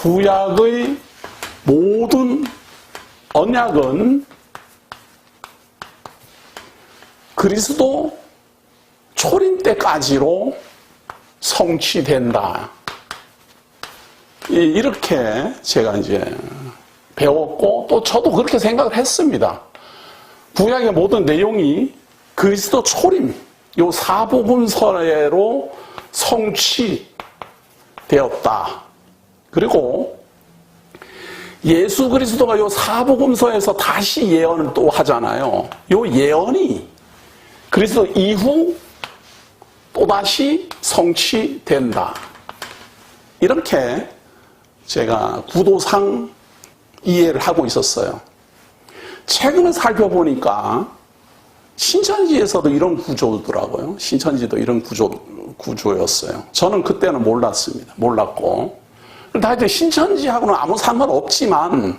구약의 모든 언약은 그리스도 초림 때까지로 성취된다. 이렇게 제가 이제 배웠고 또 저도 그렇게 생각을 했습니다. 구약의 모든 내용이 그리스도 초림, 요 사복음서로 성취되었다. 그리고 예수 그리스도가 요 사복음서에서 다시 예언을 또 하잖아요. 요 예언이 그리스도 이후 또다시 성취된다. 이렇게 제가 구도상 이해를 하고 있었어요. 최근에 살펴보니까 신천지에서도 이런 구조더라고요. 신천지도 이런 구조였어요. 저는 그때는 몰랐습니다. 몰랐고. 하여튼 신천지하고는 아무 상관없지만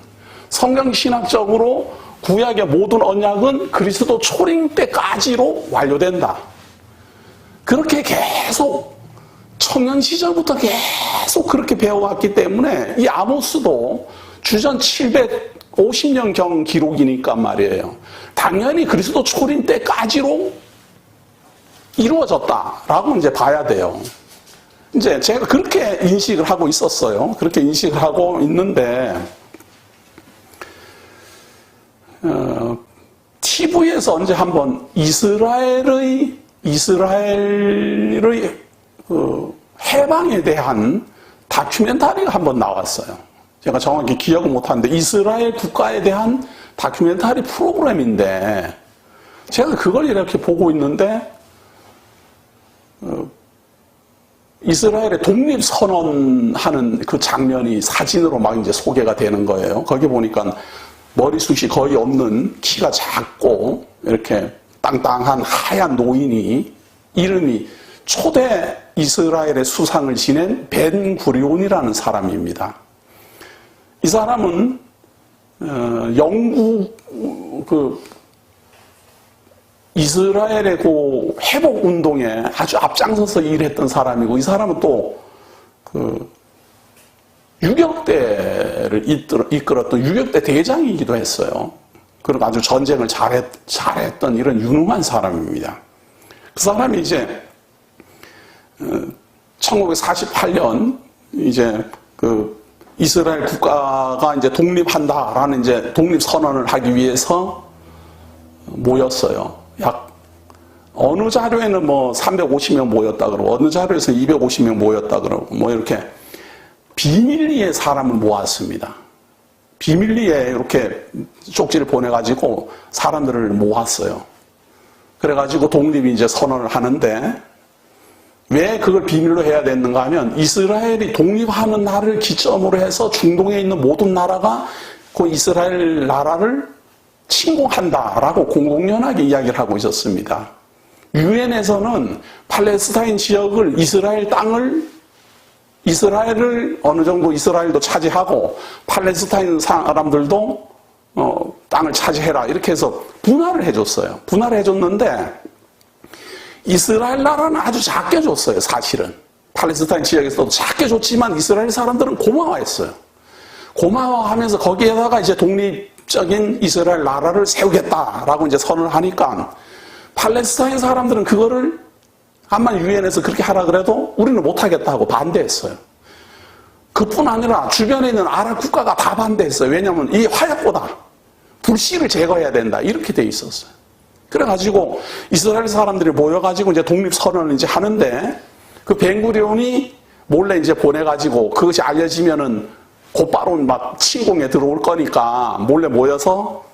성경신학적으로 구약의 모든 언약은 그리스도 초림 때까지로 완료된다. 그렇게 계속 청년 시절부터 계속 그렇게 배워왔기 때문에 이 아모스도 주전 750년경 기록이니까 말이에요. 당연히 그리스도 초림 때까지로 이루어졌다라고 이제 봐야 돼요. 이제 제가 그렇게 인식을 하고 있었어요. 그렇게 인식을 하고 있는데, TV에서 언제 한번 이스라엘의 해방에 대한 다큐멘터리가 한번 나왔어요. 제가 정확히 기억은 못하는데 이스라엘 국가에 대한 다큐멘터리 프로그램인데 제가 그걸 이렇게 보고 있는데 이스라엘의 독립선언하는 그 장면이 사진으로 막 이제 소개가 되는 거예요. 거기 보니까 머리숱이 거의 없는 키가 작고 이렇게 땅땅한 하얀 노인이 이름이 초대 이스라엘의 수상을 지낸 벤구리온이라는 사람입니다. 이 사람은 영국 이스라엘의 그 회복 운동에 아주 앞장서서 일했던 사람이고, 이 사람은 또 유격대를 이끌었던 유격대 대장이기도 했어요. 그리고 아주 전쟁을 잘했던 이런 유능한 사람입니다. 그 사람이 이제 1948년 이제 이스라엘 국가가 이제 독립한다라는 이제 독립선언을 하기 위해서 모였어요. 어느 자료에는 뭐 350명 모였다 그러고, 어느 자료에서 250명 모였다 그러고, 뭐 이렇게 비밀리에 사람을 모았습니다. 비밀리에 이렇게 쪽지를 보내가지고 사람들을 모았어요. 그래가지고 독립이 이제 선언을 하는데, 왜 그걸 비밀로 해야 됐는가 하면 이스라엘이 독립하는 날을 기점으로 해서 중동에 있는 모든 나라가 그 이스라엘 나라를 침공한다라고 공공연하게 이야기를 하고 있었습니다. 유엔에서는 팔레스타인 지역을 이스라엘을 어느 정도 이스라엘도 차지하고 팔레스타인 사람들도 땅을 차지해라 이렇게 해서 분할을 해줬어요. 분할을 해줬는데 이스라엘 나라는 아주 작게 줬어요. 사실은 팔레스타인 지역에서도 작게 줬지만 이스라엘 사람들은 고마워했어요. 고마워하면서 거기에다가 이제 독립적인 이스라엘 나라를 세우겠다라고 이제 선언을 하니까 팔레스타인 사람들은 그거를 암만 유엔에서 그렇게 하라 그래도 우리는 못하겠다고 반대했어요. 그뿐 아니라 주변에 있는 아랍 국가가 다 반대했어요. 왜냐하면 이 화약보다 불씨를 제거해야 된다 이렇게 돼 있었어요. 그래가지고 이스라엘 사람들이 모여가지고 이제 독립선언을 이제 하는데 그 벤구리온이 몰래 이제 보내가지고 그것이 알려지면은 곧바로 막 침공에 들어올 거니까 몰래 모여서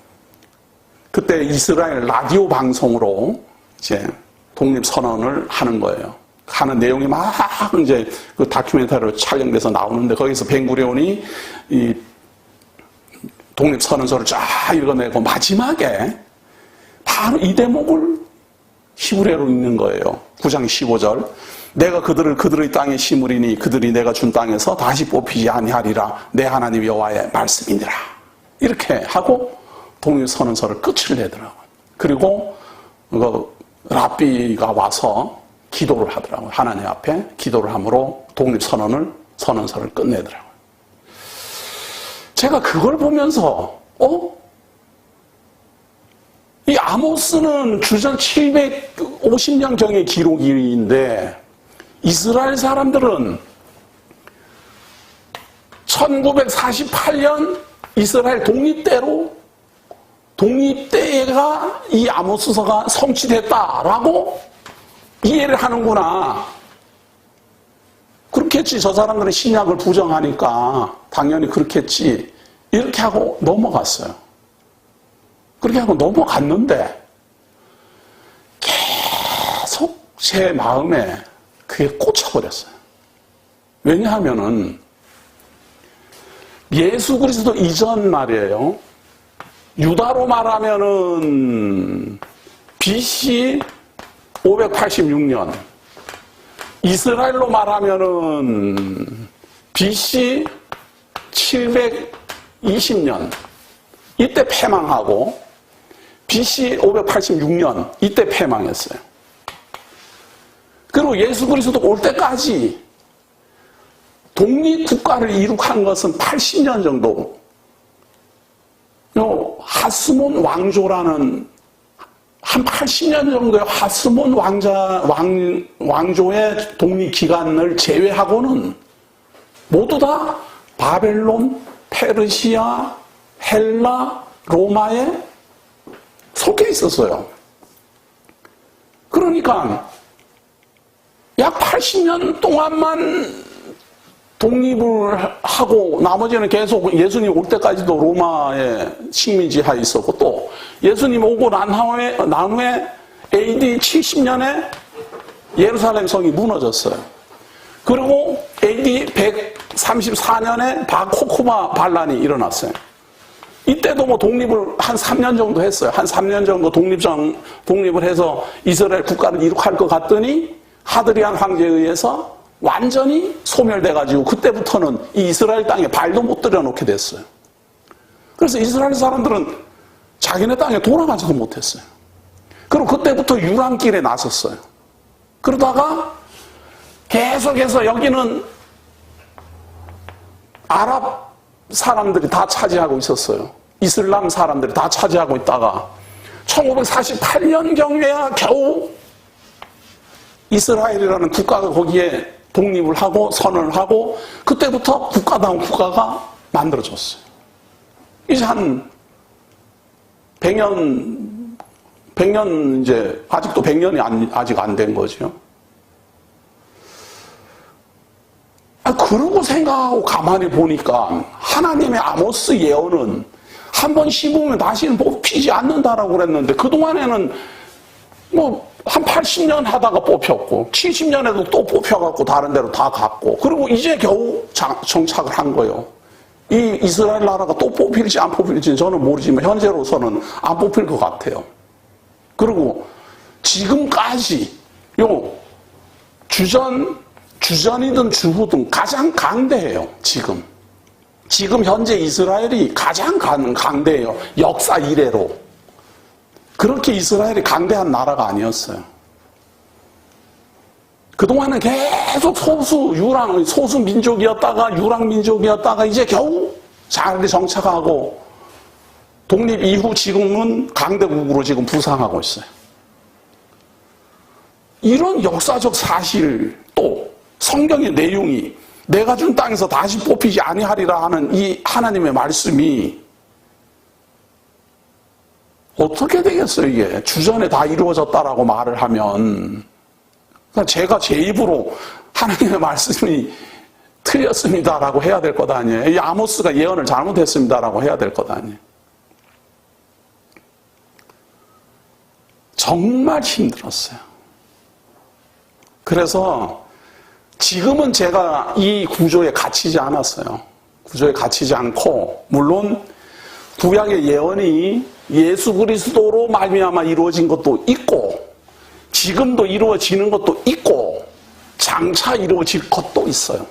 그때 이스라엘 라디오 방송으로 이제 독립선언을 하는 거예요. 하는 내용이 막 이제 그 다큐멘터리로 촬영돼서 나오는데 거기서 벤구리온이 이 독립선언서를 쫙 읽어내고 마지막에 바로 이 대목을 히브리어로 읽는 거예요. 9장 15절. 내가 그들의 땅에 심으리니 그들이 내가 준 땅에서 다시 뽑히지 아니하리라. 내 하나님 여호와의 말씀이니라. 이렇게 하고 독립선언서를 끝을 내더라고요. 그리고 랍비가 와서 기도를 하더라고요. 하나님 앞에 기도를 함으로 독립선언서를 끝내더라고요. 제가 그걸 보면서 이 아모스는 주전 750년경의 기록인데 이스라엘 사람들은 1948년 이스라엘 독립때가 이 아모스서가 성취됐다라고 이해를 하는구나. 그렇겠지. 저 사람들은 신약을 부정하니까 당연히 그렇겠지. 이렇게 하고 넘어갔어요. 그렇게 하고 넘어갔는데 계속 제 마음에 그게 꽂혀버렸어요. 왜냐하면은 예수 그리스도 이전 말이에요. 유다로 말하면은 BC 586년, 이스라엘로 말하면은 BC 720년, 이때 패망하고 BC 586년, 이때 패망했어요. 그리고 예수 그리스도 올 때까지 독립국가를 이룩한 것은 80년 정도. 하스몬 왕조라는 한 80년 정도의 하스몬 왕조의 독립기간을 제외하고는 모두 다 바벨론, 페르시아, 헬라, 로마에 속해 있었어요. 그러니까 약 80년 동안만 독립을 하고 나머지는 계속 예수님 올 때까지도 로마의 식민지하에 있었고, 또 예수님 오고 난 후에 AD 70년에 예루살렘 성이 무너졌어요. 그리고 AD 134년에 바 코코바 반란이 일어났어요. 이때도 뭐 독립을 한 3년 정도 했어요. 한 3년 정도 독립을 해서 이스라엘 국가를 이룩할 것 같더니 하드리안 황제에 의해서 완전히 소멸돼가지고 그때부터는 이 이스라엘 땅에 발도 못 들여놓게 됐어요. 그래서 이스라엘 사람들은 자기네 땅에 돌아가지도 못했어요. 그리고 그때부터 유랑길에 나섰어요. 그러다가 계속해서 여기는 아랍 사람들이 다 차지하고 있었어요. 이슬람 사람들이 다 차지하고 있다가 1948년경에야 겨우 이스라엘이라는 국가가 거기에 독립을 하고 선언을 하고 그때부터 국가다운 국가가 만들어졌어요. 이제 한 100년 이제 아직도 100년이 아직 안 된 거죠. 그러고 생각하고 가만히 보니까 하나님의 아모스 예언은 한 번 심으면 다시는 뽑히지 않는다라고 그랬는데 그동안에는 뭐 한 80년 하다가 뽑혔고 70년에도 또 뽑혀갖고 다른 데로 다 갔고 그리고 이제 겨우 정착을 한 거예요. 이 이스라엘 나라가 또 뽑힐지 안 뽑힐지 저는 모르지만 현재로서는 안 뽑힐 것 같아요. 그리고 지금까지 요 주전이든 주후든 가장 강대해요. 지금 현재 이스라엘이 가장 강대해요. 역사 이래로. 그렇게 이스라엘이 강대한 나라가 아니었어요. 그동안은 계속 소수 민족이었다가 유랑민족이었다가 이제 겨우 잘 정착하고 독립 이후 지금은 강대국으로 지금 부상하고 있어요. 이런 역사적 사실 또 성경의 내용이 내가 준 땅에서 다시 뽑히지 아니하리라 하는 이 하나님의 말씀이 어떻게 되겠어요, 이게? 주전에 다 이루어졌다라고 말을 하면. 그러니까 제가 제 입으로 하나님의 말씀이 틀렸습니다라고 해야 될 것 아니에요? 이 아모스가 예언을 잘못했습니다라고 해야 될 것 아니에요? 정말 힘들었어요. 그래서 지금은 제가 이 구조에 갇히지 않았어요. 구조에 갇히지 않고, 물론 구약의 예언이 예수 그리스도로 말미암아 이루어진 것도 있고 지금도 이루어지는 것도 있고 장차 이루어질 것도 있어요.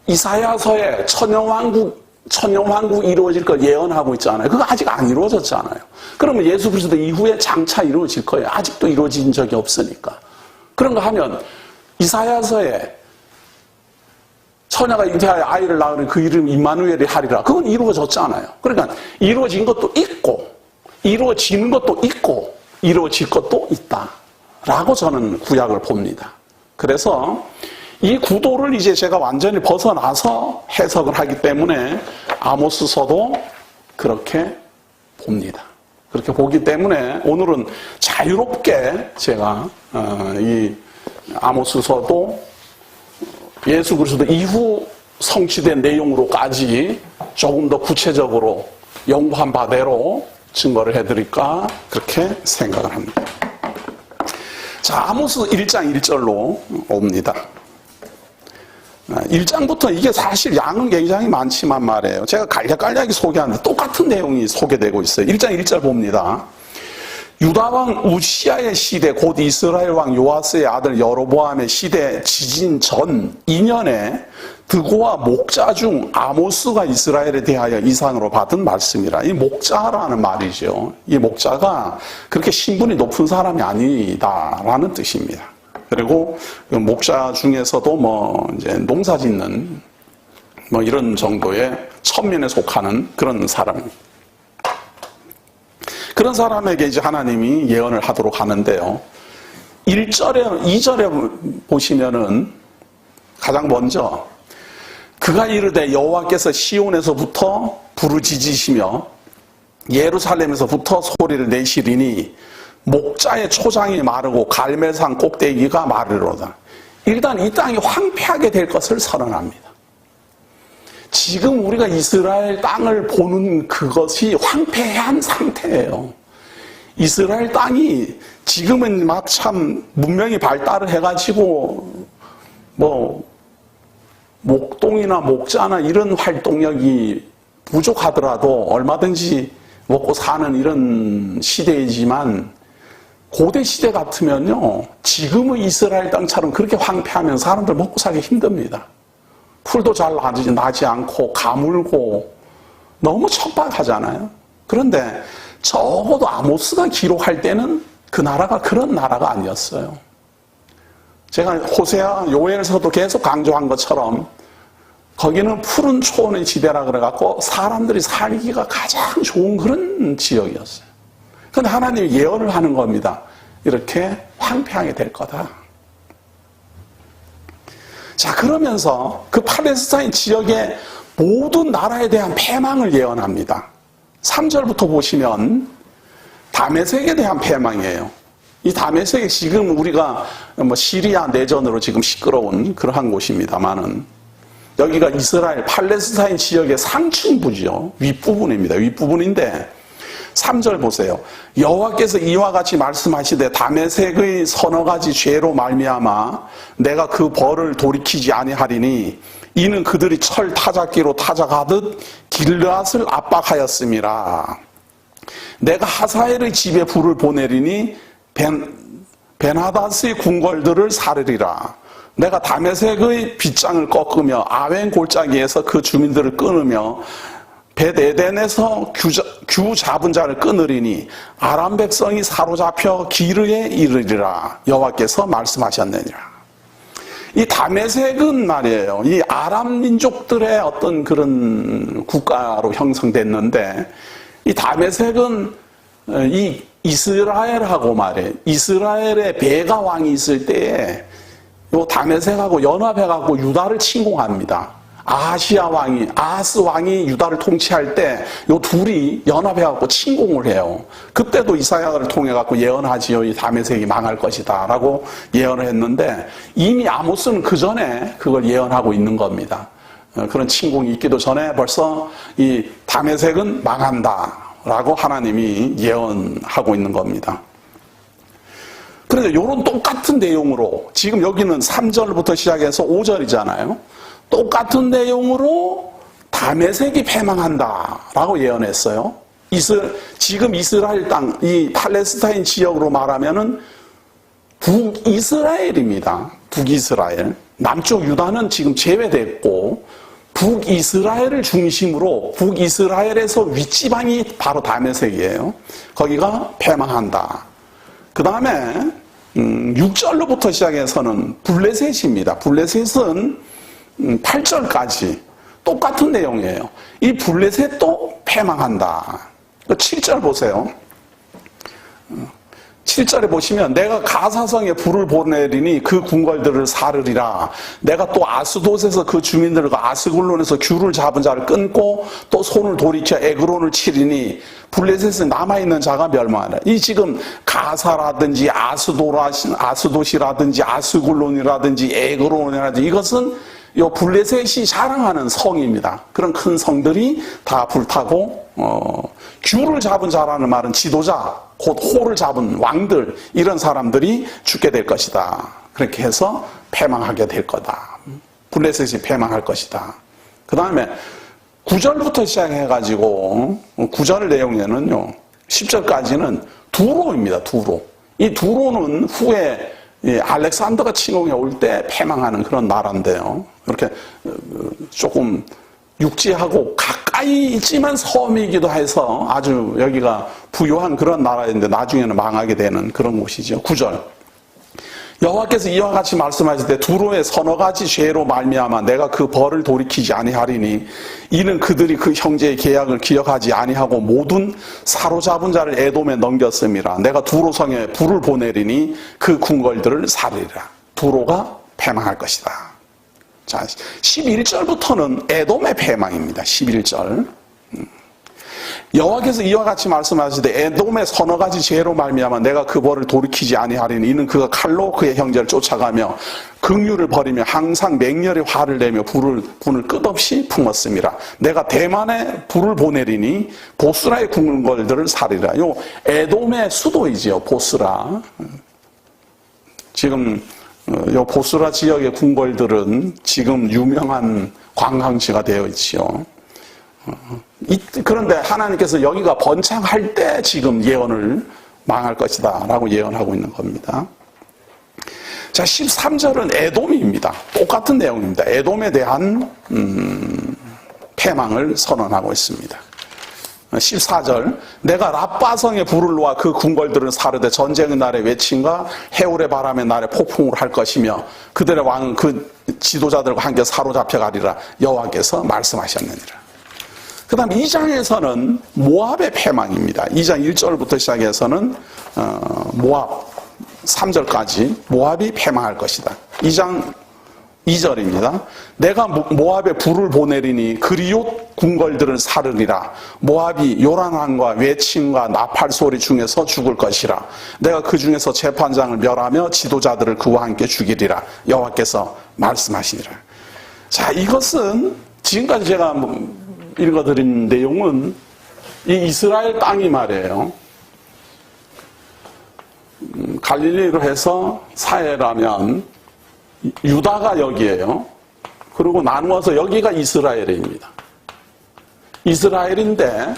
이사야서에 천년왕국 이루어질 걸 예언하고 있잖아요. 그거 아직 안 이루어졌잖아요. 그러면 예수 그리스도 이후에 장차 이루어질 거예요. 아직도 이루어진 적이 없으니까. 그런가 하면 이사야서에 처녀가 잉태하여 아이를 낳으니 그 이름 임마누엘이 하리라. 그건 이루어졌잖아요. 그러니까 이루어진 것도 있고 이루어지는 것도 있고 이루어질 것도 있다 라고 저는 구약을 봅니다. 그래서 이 구도를 이제 제가 완전히 벗어나서 해석을 하기 때문에 아모스서도 그렇게 봅니다. 그렇게 보기 때문에 오늘은 자유롭게 제가 이 아모스서도 예수 그리스도 이후 성취된 내용으로까지 조금 더 구체적으로 연구한 바대로 증거를 해드릴까 그렇게 생각을 합니다. 자, 아모스 1장 1절로 옵니다. 1장부터 이게 사실 양은 굉장히 많지만 말이에요. 제가 간략간략히 소개하는데 똑같은 내용이 소개되고 있어요. 1장 1절 봅니다. 유다왕 우시아의 시대 곧 이스라엘 왕 요아스의 아들 여로보암의 시대 지진 전 2년에 드고와 목자 중 아모스가 이스라엘에 대하여 이상으로 받은 말씀이라. 이 목자라는 말이죠. 이 목자가 그렇게 신분이 높은 사람이 아니다라는 뜻입니다. 그리고 목자 중에서도 이제 농사 짓는 이런 정도의 천민에 속하는 그런 사람입니다. 그런 사람에게 이제 하나님이 예언을 하도록 하는데요. 1절에, 2절에 보시면은 가장 먼저 그가 이르되 여호와께서 시온에서부터 부르짖으시며 예루살렘에서부터 소리를 내시리니 목자의 초장이 마르고 갈멜산 꼭대기가 마르로다. 일단 이 땅이 황폐하게 될 것을 선언합니다. 지금 우리가 이스라엘 땅을 보는 그것이 황폐한 상태예요. 이스라엘 땅이 지금은 막 참 문명이 발달을 해가지고 목동이나 목자나 이런 활동력이 부족하더라도 얼마든지 먹고 사는 이런 시대이지만 고대 시대 같으면요, 지금의 이스라엘 땅처럼 그렇게 황폐하면 사람들 먹고 살기 힘듭니다. 풀도 잘 나지 않고 가물고 너무 척박하잖아요. 그런데 적어도 아모스가 기록할 때는 그 나라가 그런 나라가 아니었어요. 제가 호세아, 요엘에서도 계속 강조한 것처럼 거기는 푸른 초원의 지대라 그래갖고 사람들이 살기가 가장 좋은 그런 지역이었어요. 그런데 하나님이 예언을 하는 겁니다. 이렇게 황폐하게 될 거다. 자, 그러면서 그 팔레스타인 지역의 모든 나라에 대한 패망을 예언합니다. 3절부터 보시면 다메섹에 대한 패망이에요. 이 다메섹이 지금 우리가 시리아 내전으로 지금 시끄러운 그러한 곳입니다만은 여기가 이스라엘 팔레스타인 지역의 상층부죠. 윗부분입니다. 윗부분인데 3절 보세요. 여호와께서 이와 같이 말씀하시되 다메섹의 서너 가지 죄로 말미암아 내가 그 벌을 돌이키지 아니하리니 이는 그들이 철 타작기로 타작하듯 길르앗을 압박하였음이라. 내가 하사엘의 집에 불을 보내리니 벤하닷의 궁궐들을 사르리라. 내가 다메섹의 빗장을 꺾으며 아웬 골짜기에서 그 주민들을 끊으며 벳에덴에서 규 잡은 자를 끊으리니 아람 백성이 사로잡혀 기르에 이르리라. 여호와께서 말씀하셨느니라. 이 다메섹은 말이에요, 이 아람 민족들의 어떤 그런 국가로 형성됐는데 이 다메섹은 이 이스라엘하고 말이에요, 이스라엘의 베가 왕이 있을 때에 요 다메섹하고 연합해갖고 유다를 침공합니다. 아하시아 왕이, 아하스 왕이 유다를 통치할 때 요 둘이 연합해갖고 침공을 해요. 그때도 이사야를 통해갖고 예언하지요. 이 다메섹이 망할 것이다 라고 예언을 했는데 이미 아모스는 그 전에 그걸 예언하고 있는 겁니다. 그런 침공이 있기도 전에 벌써 이 다메섹은 망한다 라고 하나님이 예언하고 있는 겁니다. 그런데 이런 똑같은 내용으로 지금 여기는 3절부터 시작해서 5절이잖아요. 똑같은 내용으로 다메섹이 패망한다라고 예언했어요. 지금 이스라엘 땅, 이 팔레스타인 지역으로 말하면은 북이스라엘입니다. 북이스라엘. 남쪽 유다는 지금 제외됐고 북이스라엘을 중심으로 북이스라엘에서 윗지방이 바로 다메섹이에요. 거기가 패망한다. 그 다음에 6절로부터 시작해서는 블레셋입니다. 블레셋은 8절까지 똑같은 내용이에요. 이 블레셋도 패망한다. 7절 보세요. 7절에 보시면 내가 가사성에 불을 보내리니 그 궁궐들을 사르리라. 내가 또 아스돗에서 그 주민들과 아스글론에서 귤을 잡은 자를 끊고 또 손을 돌이켜 에그론을 치리니 블레셋에 남아있는 자가 멸망하라. 이 지금 가사라든지 아스돗이라든지 아스글론이라든지 에그론이라든지 이것은 요 블레셋이 자랑하는 성입니다. 그런 큰 성들이 다 불타고 귤을 잡은 자라는 말은 지도자, 곧 호를 잡은 왕들, 이런 사람들이 죽게 될 것이다. 그렇게 해서 패망하게 될 거다. 블레셋이 패망할 것이다. 그 다음에 9절부터 시작해가지고 9절 내용에는요 10절까지는 두로입니다. 두로. 이 두로는 후에 알렉산더가 침공해 올 때 패망하는 그런 나라인데요. 이렇게 조금 육지하고 가까이 있지만 섬이기도 해서 아주 여기가 부유한 그런 나라인데 나중에는 망하게 되는 그런 곳이죠. 9절. 여호와께서 이와 같이 말씀하실 때 두로의 서너 가지 죄로 말미암아 내가 그 벌을 돌이키지 아니하리니 이는 그들이 그 형제의 계약을 기억하지 아니하고 모든 사로잡은 자를 에돔에 넘겼음이라. 내가 두로 성에 불을 보내리니 그 궁궐들을 사르리라. 두로가 패망할 것이다. 자, 11절부터는 에돔의 패망입니다. 11절. 여호와께서 이와 같이 말씀하시되 에돔의 서너 가지 죄로 말미암아 내가 그 벌을 돌이키지 아니하리니 이는 그가 칼로 그의 형제를 쫓아가며 긍휼을 버리며 항상 맹렬히 화를 내며 분을 끝없이 품었음이라. 내가 대만에 불을 보내리니 보스라의 궁궐들을 사리라. 요 에돔의 수도이지요. 보스라. 지금 요 보스라 지역의 궁궐들은 지금 유명한 관광지가 되어 있지요. 그런데 하나님께서 여기가 번창할 때 지금 예언을 망할 것이다 라고 예언하고 있는 겁니다. 자, 13절은 에돔입니다. 똑같은 내용입니다. 에돔에 대한 패망을 선언하고 있습니다. 14절 내가 랍바성에 불을 놓아 그 궁궐들을 사르되 전쟁의 날에 외침과 해울의 바람의 날에 폭풍을 할 것이며 그들의 왕은 그 지도자들과 함께 사로잡혀 가리라. 여호와께서 말씀하셨느니라. 그 다음 2장에서는 모압의 패망입니다. 2장 1절부터 시작해서는 모압 3절까지 모압이 패망할 것이다. 2장 2절입니다. 내가 모압에 불을 보내리니 그리옷 궁궐들을 사르리라. 모압이 요란함과 외침과 나팔 소리 중에서 죽을 것이라. 내가 그 중에서 재판장을 멸하며 지도자들을 그와 함께 죽이리라. 여호와께서 말씀하시니라. 자, 이것은 지금까지 제가 읽어드린 내용은 이 이스라엘 땅이 말이에요. 갈릴리로 해서 사해라면 유다가 여기에요. 그리고 나누어서 여기가 이스라엘입니다. 이스라엘인데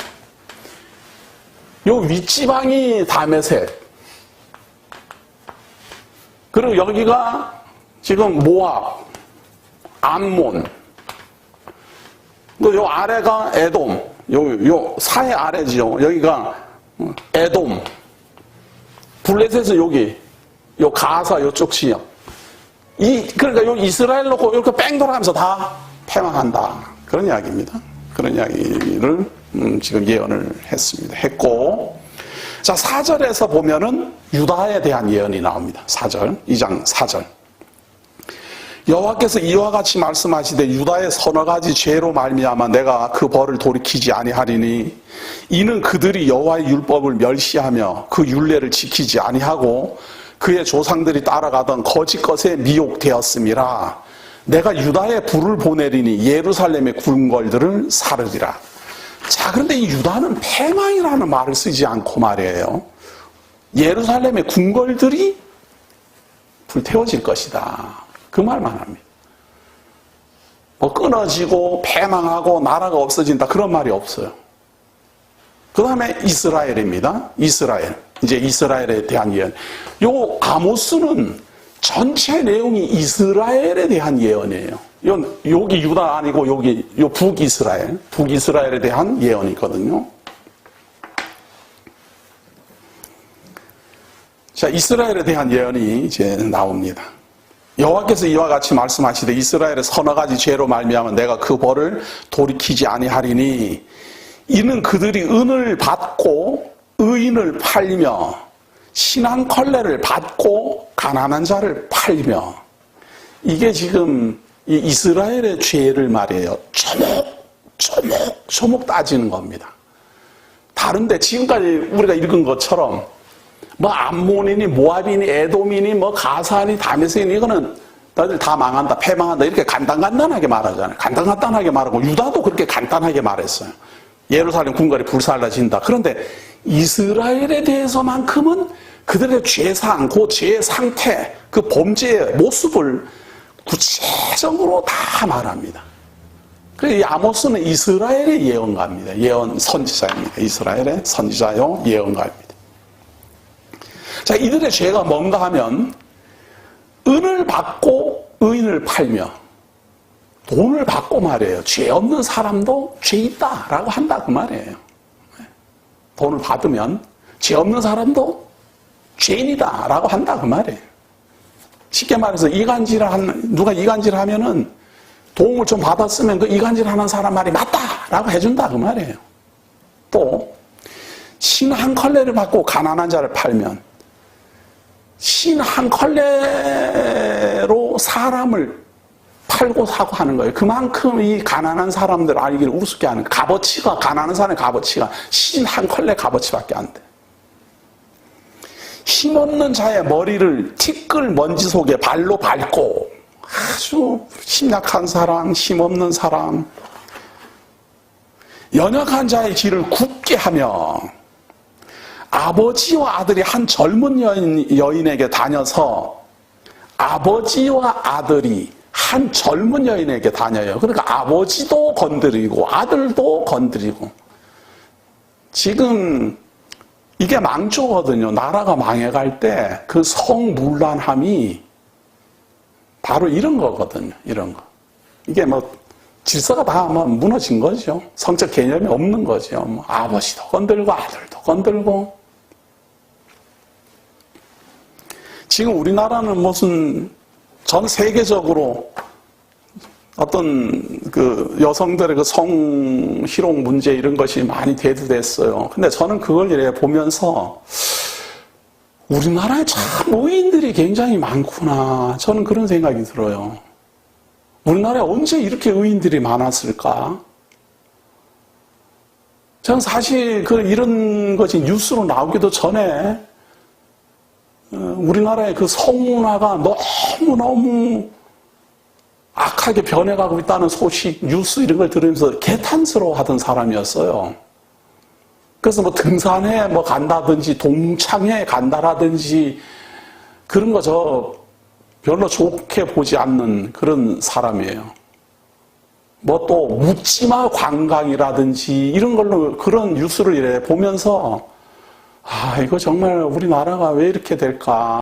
요 윗지방이 다메섹, 그리고 여기가 지금 모압, 암몬, 또 요 아래가 에돔, 요 사해 아래지요. 여기가 에돔, 블레셋은 여기, 요 가사 요쪽 지역. 그러니까 요 이스라엘 놓고 이렇게 뺑 돌아가면서 다 패망한다. 그런 이야기입니다. 그런 이야기를 지금 예언을 했고. 자, 4절에서 보면은 유다에 대한 예언이 나옵니다. 4절, 2장 4절. 여호와께서 이와 같이 말씀하시되 유다의 서너 가지 죄로 말미암아 내가 그 벌을 돌이키지 아니하리니 이는 그들이 여호와의 율법을 멸시하며 그 율례를 지키지 아니하고 그의 조상들이 따라가던 거짓 것에 미혹되었음이라. 내가 유다에 불을 보내리니 예루살렘의 궁궐들을 사르리라. 자, 그런데 이 유다는 패망이라는 말을 쓰지 않고 말이에요. 예루살렘의 궁궐들이 불태워질 것이다. 그 말만 합니다. 뭐 끊어지고 패망하고 나라가 없어진다 그런 말이 없어요. 그 다음에 이스라엘입니다. 이스라엘. 이제 이스라엘에 대한 예언. 요 아모스는 전체 내용이 이스라엘에 대한 예언이에요. 여기 유다 아니고 여기 요 북이스라엘에 대한 예언이거든요. 자, 이스라엘에 대한 예언이 이제 나옵니다. 여호와께서 이와 같이 말씀하시되 이스라엘의 서너 가지 죄로 말미암아 내가 그 벌을 돌이키지 아니하리니 이는 그들이 은을 받고 의인을 팔며 신한 걸레를 받고 가난한 자를 팔며 이게 지금 이 이스라엘의 죄를 말이에요. 조목 따지는 겁니다. 다른데 지금까지 우리가 읽은 것처럼 뭐 암몬이니 모압이니 에돔이니 뭐 가사니 다메섹이니 이거는 너희들 다 망한다 패망한다 이렇게 간단하게 말하잖아요. 간단하게 말하고 유다도 그렇게 간단하게 말했어요. 예루살렘 궁궐이 불살라진다. 그런데 이스라엘에 대해서만큼은 그들의 죄상, 그 죄의 상태, 그 범죄의 모습을 구체적으로 다 말합니다. 그래서 이 아모스는 이스라엘의 예언가입니다. 예언 선지자입니다. 이스라엘의 선지자요 예언가입니다. 자, 이들의 죄가 뭔가 하면 은을 받고 의인을 팔며 돈을 받고 말이에요. 죄 없는 사람도 죄 있다라고 한다 그 말이에요. 돈을 받으면 죄 없는 사람도 죄인이다라고 한다 그 말이에요. 쉽게 말해서 누가 이간질하면은 도움을 좀 받았으면 그 이간질하는 사람 말이 맞다라고 해준다 그 말이에요. 또 신 한 컬레를 받고 가난한 자를 팔면 신 한 컬레로 사람을 팔고 사고 하는 거예요. 그만큼 이 가난한 사람들 알기를 우습게 하는 값어치가 가난한 사람의 값어치가 신 한 컬레 값어치밖에 안 돼. 힘없는 자의 머리를 티끌 먼지 속에 발로 밟고 아주 심약한 사람, 힘없는 사람, 연약한 자의 길을 굽게 하며 아버지와 아들이 한 젊은 여인에게 다녀서 아버지와 아들이 한 젊은 여인에게 다녀요. 그러니까 아버지도 건드리고 아들도 건드리고 지금 이게 망조거든요. 나라가 망해갈 때 그 성문란함이 바로 이런 거거든요. 이런 거. 이게 뭐 질서가 다 뭐 무너진 거죠. 성적 개념이 없는 거죠. 뭐 아버지도 건들고 아들도 건들고. 지금 우리나라는 무슨 전 세계적으로 어떤 그 여성들의 그 성희롱 문제 이런 것이 많이 대두됐어요. 근데 저는 그걸 이렇게 보면서 우리나라에 참 의인들이 굉장히 많구나. 저는 그런 생각이 들어요. 우리나라에 언제 이렇게 의인들이 많았을까? 저는 사실 이런 것이 뉴스로 나오기도 전에 우리나라의 그 성문화가 너무너무 악하게 변해가고 있다는 소식, 뉴스 이런 걸 들으면서 개탄스러워하던 사람이었어요. 그래서 뭐 등산에 뭐 간다든지 동창회 간다라든지 그런 거 저 별로 좋게 보지 않는 그런 사람이에요. 뭐 또 묻지마 관광이라든지 이런 걸로 그런 뉴스를 이래 보면서 아, 이거 정말 우리나라가 왜 이렇게 될까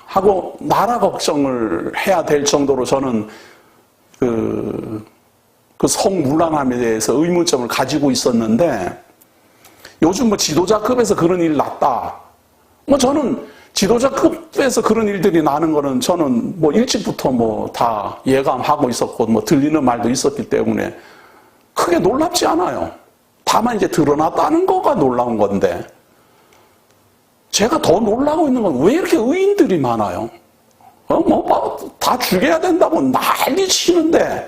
하고 나라 걱정을 해야 될 정도로 저는 그 성문란함에 대해서 의문점을 가지고 있었는데 요즘 뭐 지도자급에서 그런 일 났다. 뭐 저는 지도자급에서 그런 일들이 나는 거는 저는 뭐 일찍부터 뭐 다 예감하고 있었고 뭐 들리는 말도 있었기 때문에 크게 놀랍지 않아요. 다만 이제 드러났다는 거가 놀라운 건데 제가 더 놀라고 있는 건 왜 이렇게 의인들이 많아요? 다 죽여야 된다고 난리 치는데,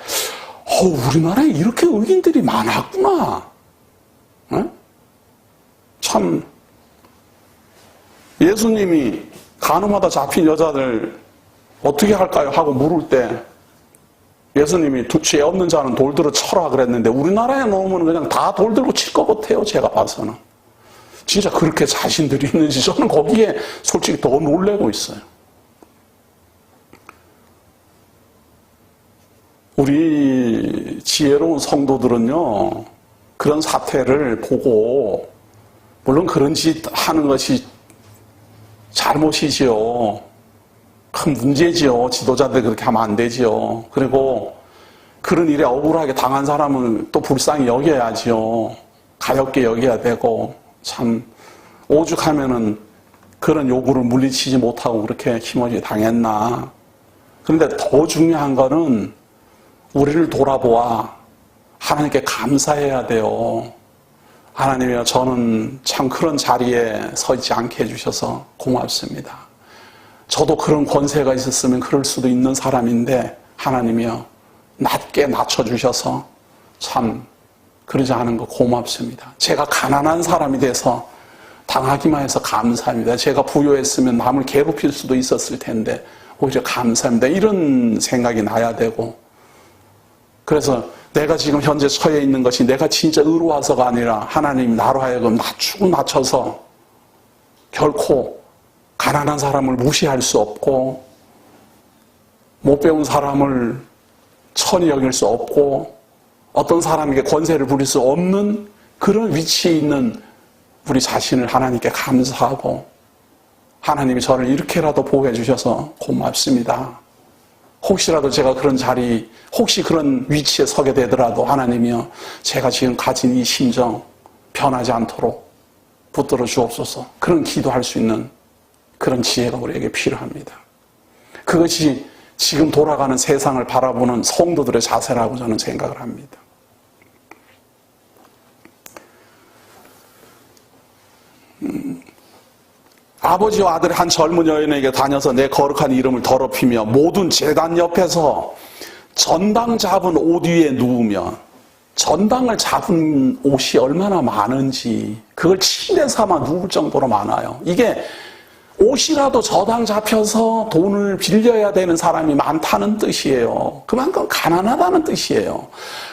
우리나라에 이렇게 의인들이 많았구나. 참, 예수님이 간음하다 잡힌 여자들 어떻게 할까요? 하고 물을 때, 예수님이 죄 없는 자는 돌 들어 쳐라 그랬는데, 우리나라에 놓으면 그냥 다 돌 들고 칠 것 같아요, 제가 봐서는. 진짜 그렇게 자신들이 있는지 저는 거기에 솔직히 더 놀래고 있어요. 우리 지혜로운 성도들은요, 그런 사태를 보고, 물론 그런 짓 하는 것이 잘못이지요. 큰 문제지요. 지도자들 그렇게 하면 안 되지요. 그리고 그런 일에 억울하게 당한 사람은 또 불쌍히 여겨야지요. 가볍게 여겨야 되고, 참, 오죽하면은 그런 요구를 물리치지 못하고 그렇게 힘없이 당했나. 그런데 더 중요한 거는 우리를 돌아보아 하나님께 감사해야 돼요. 하나님이여, 저는 참 그런 자리에 서 있지 않게 해주셔서 고맙습니다. 저도 그런 권세가 있었으면 그럴 수도 있는 사람인데 하나님이여, 낮게 낮춰주셔서 참 그러지 않은 거 고맙습니다. 제가 가난한 사람이 돼서 당하기만 해서 감사합니다. 제가 부유했으면 남을 괴롭힐 수도 있었을 텐데 오히려 감사합니다. 이런 생각이 나야 되고, 그래서 내가 지금 현재 처해 있는 것이 내가 진짜 의로워서가 아니라 하나님이 나로 하여금 낮추고 낮춰서 결코 가난한 사람을 무시할 수 없고 못 배운 사람을 천히 여길 수 없고 어떤 사람에게 권세를 부릴 수 없는 그런 위치에 있는 우리 자신을 하나님께 감사하고, 하나님이 저를 이렇게라도 보호해 주셔서 고맙습니다. 혹시라도 제가 그런 자리, 혹시 그런 위치에 서게 되더라도 하나님이여, 제가 지금 가진 이 심정 변하지 않도록 붙들어 주옵소서. 그런 기도할 수 있는 그런 지혜가 우리에게 필요합니다. 그것이 지금 돌아가는 세상을 바라보는 성도들의 자세라고 저는 생각을 합니다. 아버지와 아들이 한 젊은 여인에게 다녀서 내 거룩한 이름을 더럽히며 모든 제단 옆에서 전당 잡은 옷 위에 누우며, 전당을 잡은 옷이 얼마나 많은지 그걸 침대 삼아 누울 정도로 많아요. 이게 옷이라도 저당 잡혀서 돈을 빌려야 되는 사람이 많다는 뜻이에요. 그만큼 가난하다는 뜻이에요.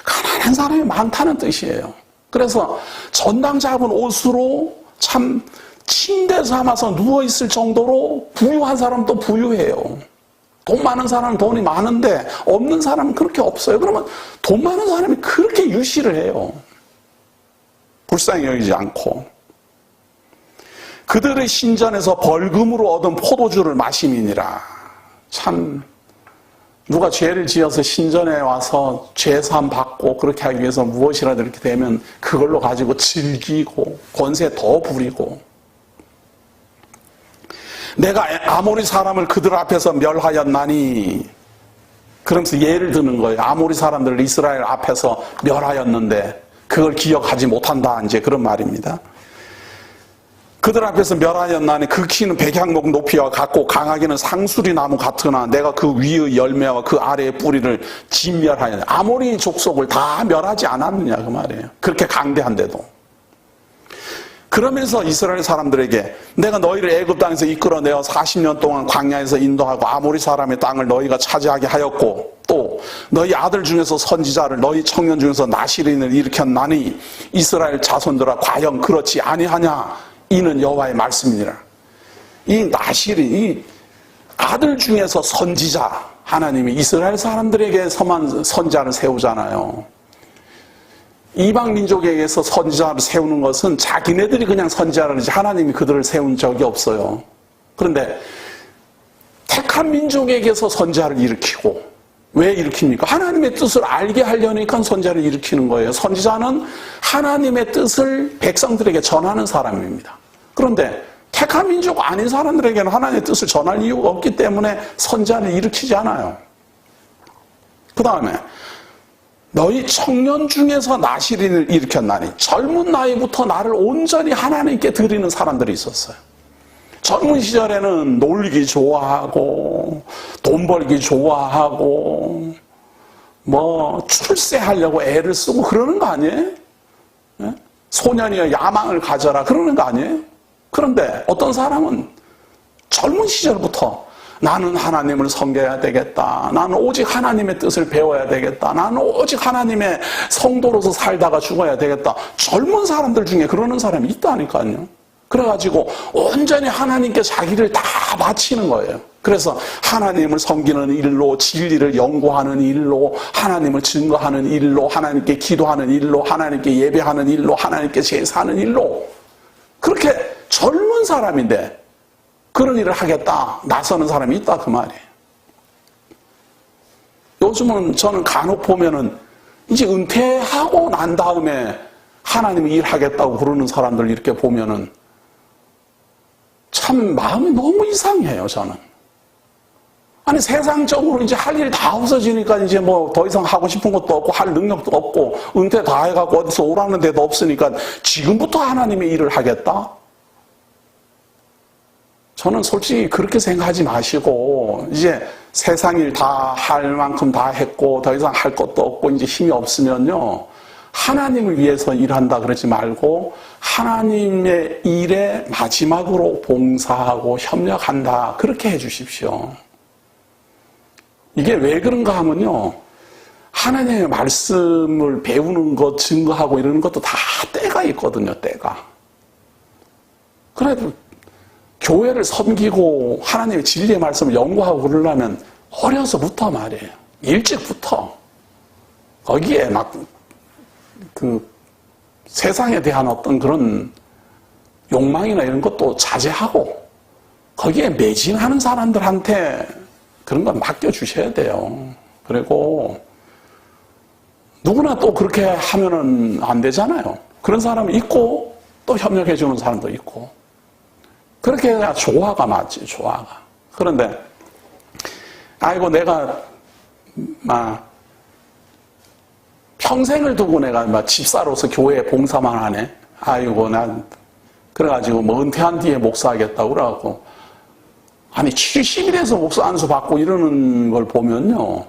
가난한 사람이 많다는 뜻이에요. 그래서 전당 잡은 옷으로 참 침대 삼아서 누워있을 정도로 부유한 사람도 부유해요. 돈 많은 사람은 돈이 많은데 없는 사람은 그렇게 없어요. 그러면 돈 많은 사람이 그렇게 유시를 해요. 불쌍히 여기지 않고. 그들의 신전에서 벌금으로 얻은 포도주를 마심이니라. 참 누가 죄를 지어서 신전에 와서 죄사함 받고 그렇게 하기 위해서 무엇이라도 이렇게 되면 그걸로 가지고 즐기고 권세 더 부리고, 내가 아모리 사람을 그들 앞에서 멸하였나니, 그러면서 예를 드는 거예요. 아모리 사람들을 이스라엘 앞에서 멸하였는데 그걸 기억하지 못한다, 이제 그런 말입니다. 그들 앞에서 멸하였나니 그 키는 백향목 높이와 같고 강하기는 상수리 나무 같으나 내가 그 위의 열매와 그 아래의 뿌리를 진멸하였느냐. 아모리 족속을 다 멸하지 않았느냐 그 말이에요. 그렇게 강대한데도. 그러면서 이스라엘 사람들에게 내가 너희를 애굽 땅에서 이끌어내어 40년 동안 광야에서 인도하고 아모리 사람의 땅을 너희가 차지하게 하였고, 또 너희 아들 중에서 선지자를 너희 청년 중에서 나시린을 일으켰나니 이스라엘 자손들아 과연 그렇지 아니하냐. 이는 여호와의 말씀이니라. 이 나시린, 이 아들 중에서 선지자, 하나님이 이스라엘 사람들에게서만 선지자를 세우잖아요. 이방 민족에게서 선지자를 세우는 것은 자기네들이 그냥 선지자를 하지 하나님이 그들을 세운 적이 없어요. 그런데 택한 민족에게서 선지자를 일으키고, 왜 일으킵니까? 하나님의 뜻을 알게 하려니까 선지자를 일으키는 거예요. 선지자는 하나님의 뜻을 백성들에게 전하는 사람입니다. 그런데 택한 민족 아닌 사람들에게는 하나님의 뜻을 전할 이유가 없기 때문에 선지자를 일으키지 않아요. 그 다음에 너희 청년 중에서 나시린을 일으켰나니, 젊은 나이부터 나를 온전히 하나님께 드리는 사람들이 있었어요. 젊은 시절에는 놀기 좋아하고 돈 벌기 좋아하고 뭐 출세하려고 애를 쓰고 그러는 거 아니에요? 소년이여 야망을 가져라 그러는 거 아니에요? 그런데 어떤 사람은 젊은 시절부터 나는 하나님을 섬겨야 되겠다. 나는 오직 하나님의 뜻을 배워야 되겠다. 나는 오직 하나님의 성도로서 살다가 죽어야 되겠다. 젊은 사람들 중에 그러는 사람이 있다니까요. 그래가지고 온전히 하나님께 자기를 다 바치는 거예요. 그래서 하나님을 섬기는 일로, 진리를 연구하는 일로, 하나님을 증거하는 일로, 하나님께 기도하는 일로, 하나님께 예배하는 일로, 하나님께 제사하는 일로, 그렇게 젊은 사람인데 그런 일을 하겠다 나서는 사람이 있다 그 말이에요. 요즘은 저는 간혹 보면은 이제 은퇴하고 난 다음에 하나님 일하겠다고 그러는 사람들 이렇게 보면은 참 마음이 너무 이상해요. 저는 아니 세상적으로 이제 할 일 다 없어지니까 이제 뭐 더 이상 하고 싶은 것도 없고 할 능력도 없고 은퇴 다 해갖고 어디서 오라는 데도 없으니까 지금부터 하나님의 일을 하겠다? 저는 솔직히 그렇게 생각하지 마시고 이제 세상 일 다 할 만큼 다 했고 더 이상 할 것도 없고 이제 힘이 없으면요. 하나님을 위해서 일한다 그러지 말고 하나님의 일에 마지막으로 봉사하고 협력한다 그렇게 해 주십시오. 이게 왜 그런가 하면요. 하나님의 말씀을 배우는 것, 증거하고 이러는 것도 다 때가 있거든요. 때가. 그래도 교회를 섬기고 하나님의 진리의 말씀을 연구하고 그러려면 어려서부터 말이에요. 일찍부터. 거기에 막 그 세상에 대한 어떤 그런 욕망이나 이런 것도 자제하고 거기에 매진하는 사람들한테 그런 건 맡겨주셔야 돼요. 그리고 누구나 또 그렇게 하면은 안 되잖아요. 그런 사람이 있고 또 협력해주는 사람도 있고 그렇게 해야 조화가 맞지, 조화가. 그런데 아이고 내가 막 평생을 두고 내가 막 집사로서 교회에 봉사만 하네. 아이고 난 그래가지고 뭐 은퇴한 뒤에 목사하겠다고 그래갖고 아니 70일에서 목사 안수 받고 이러는 걸 보면요.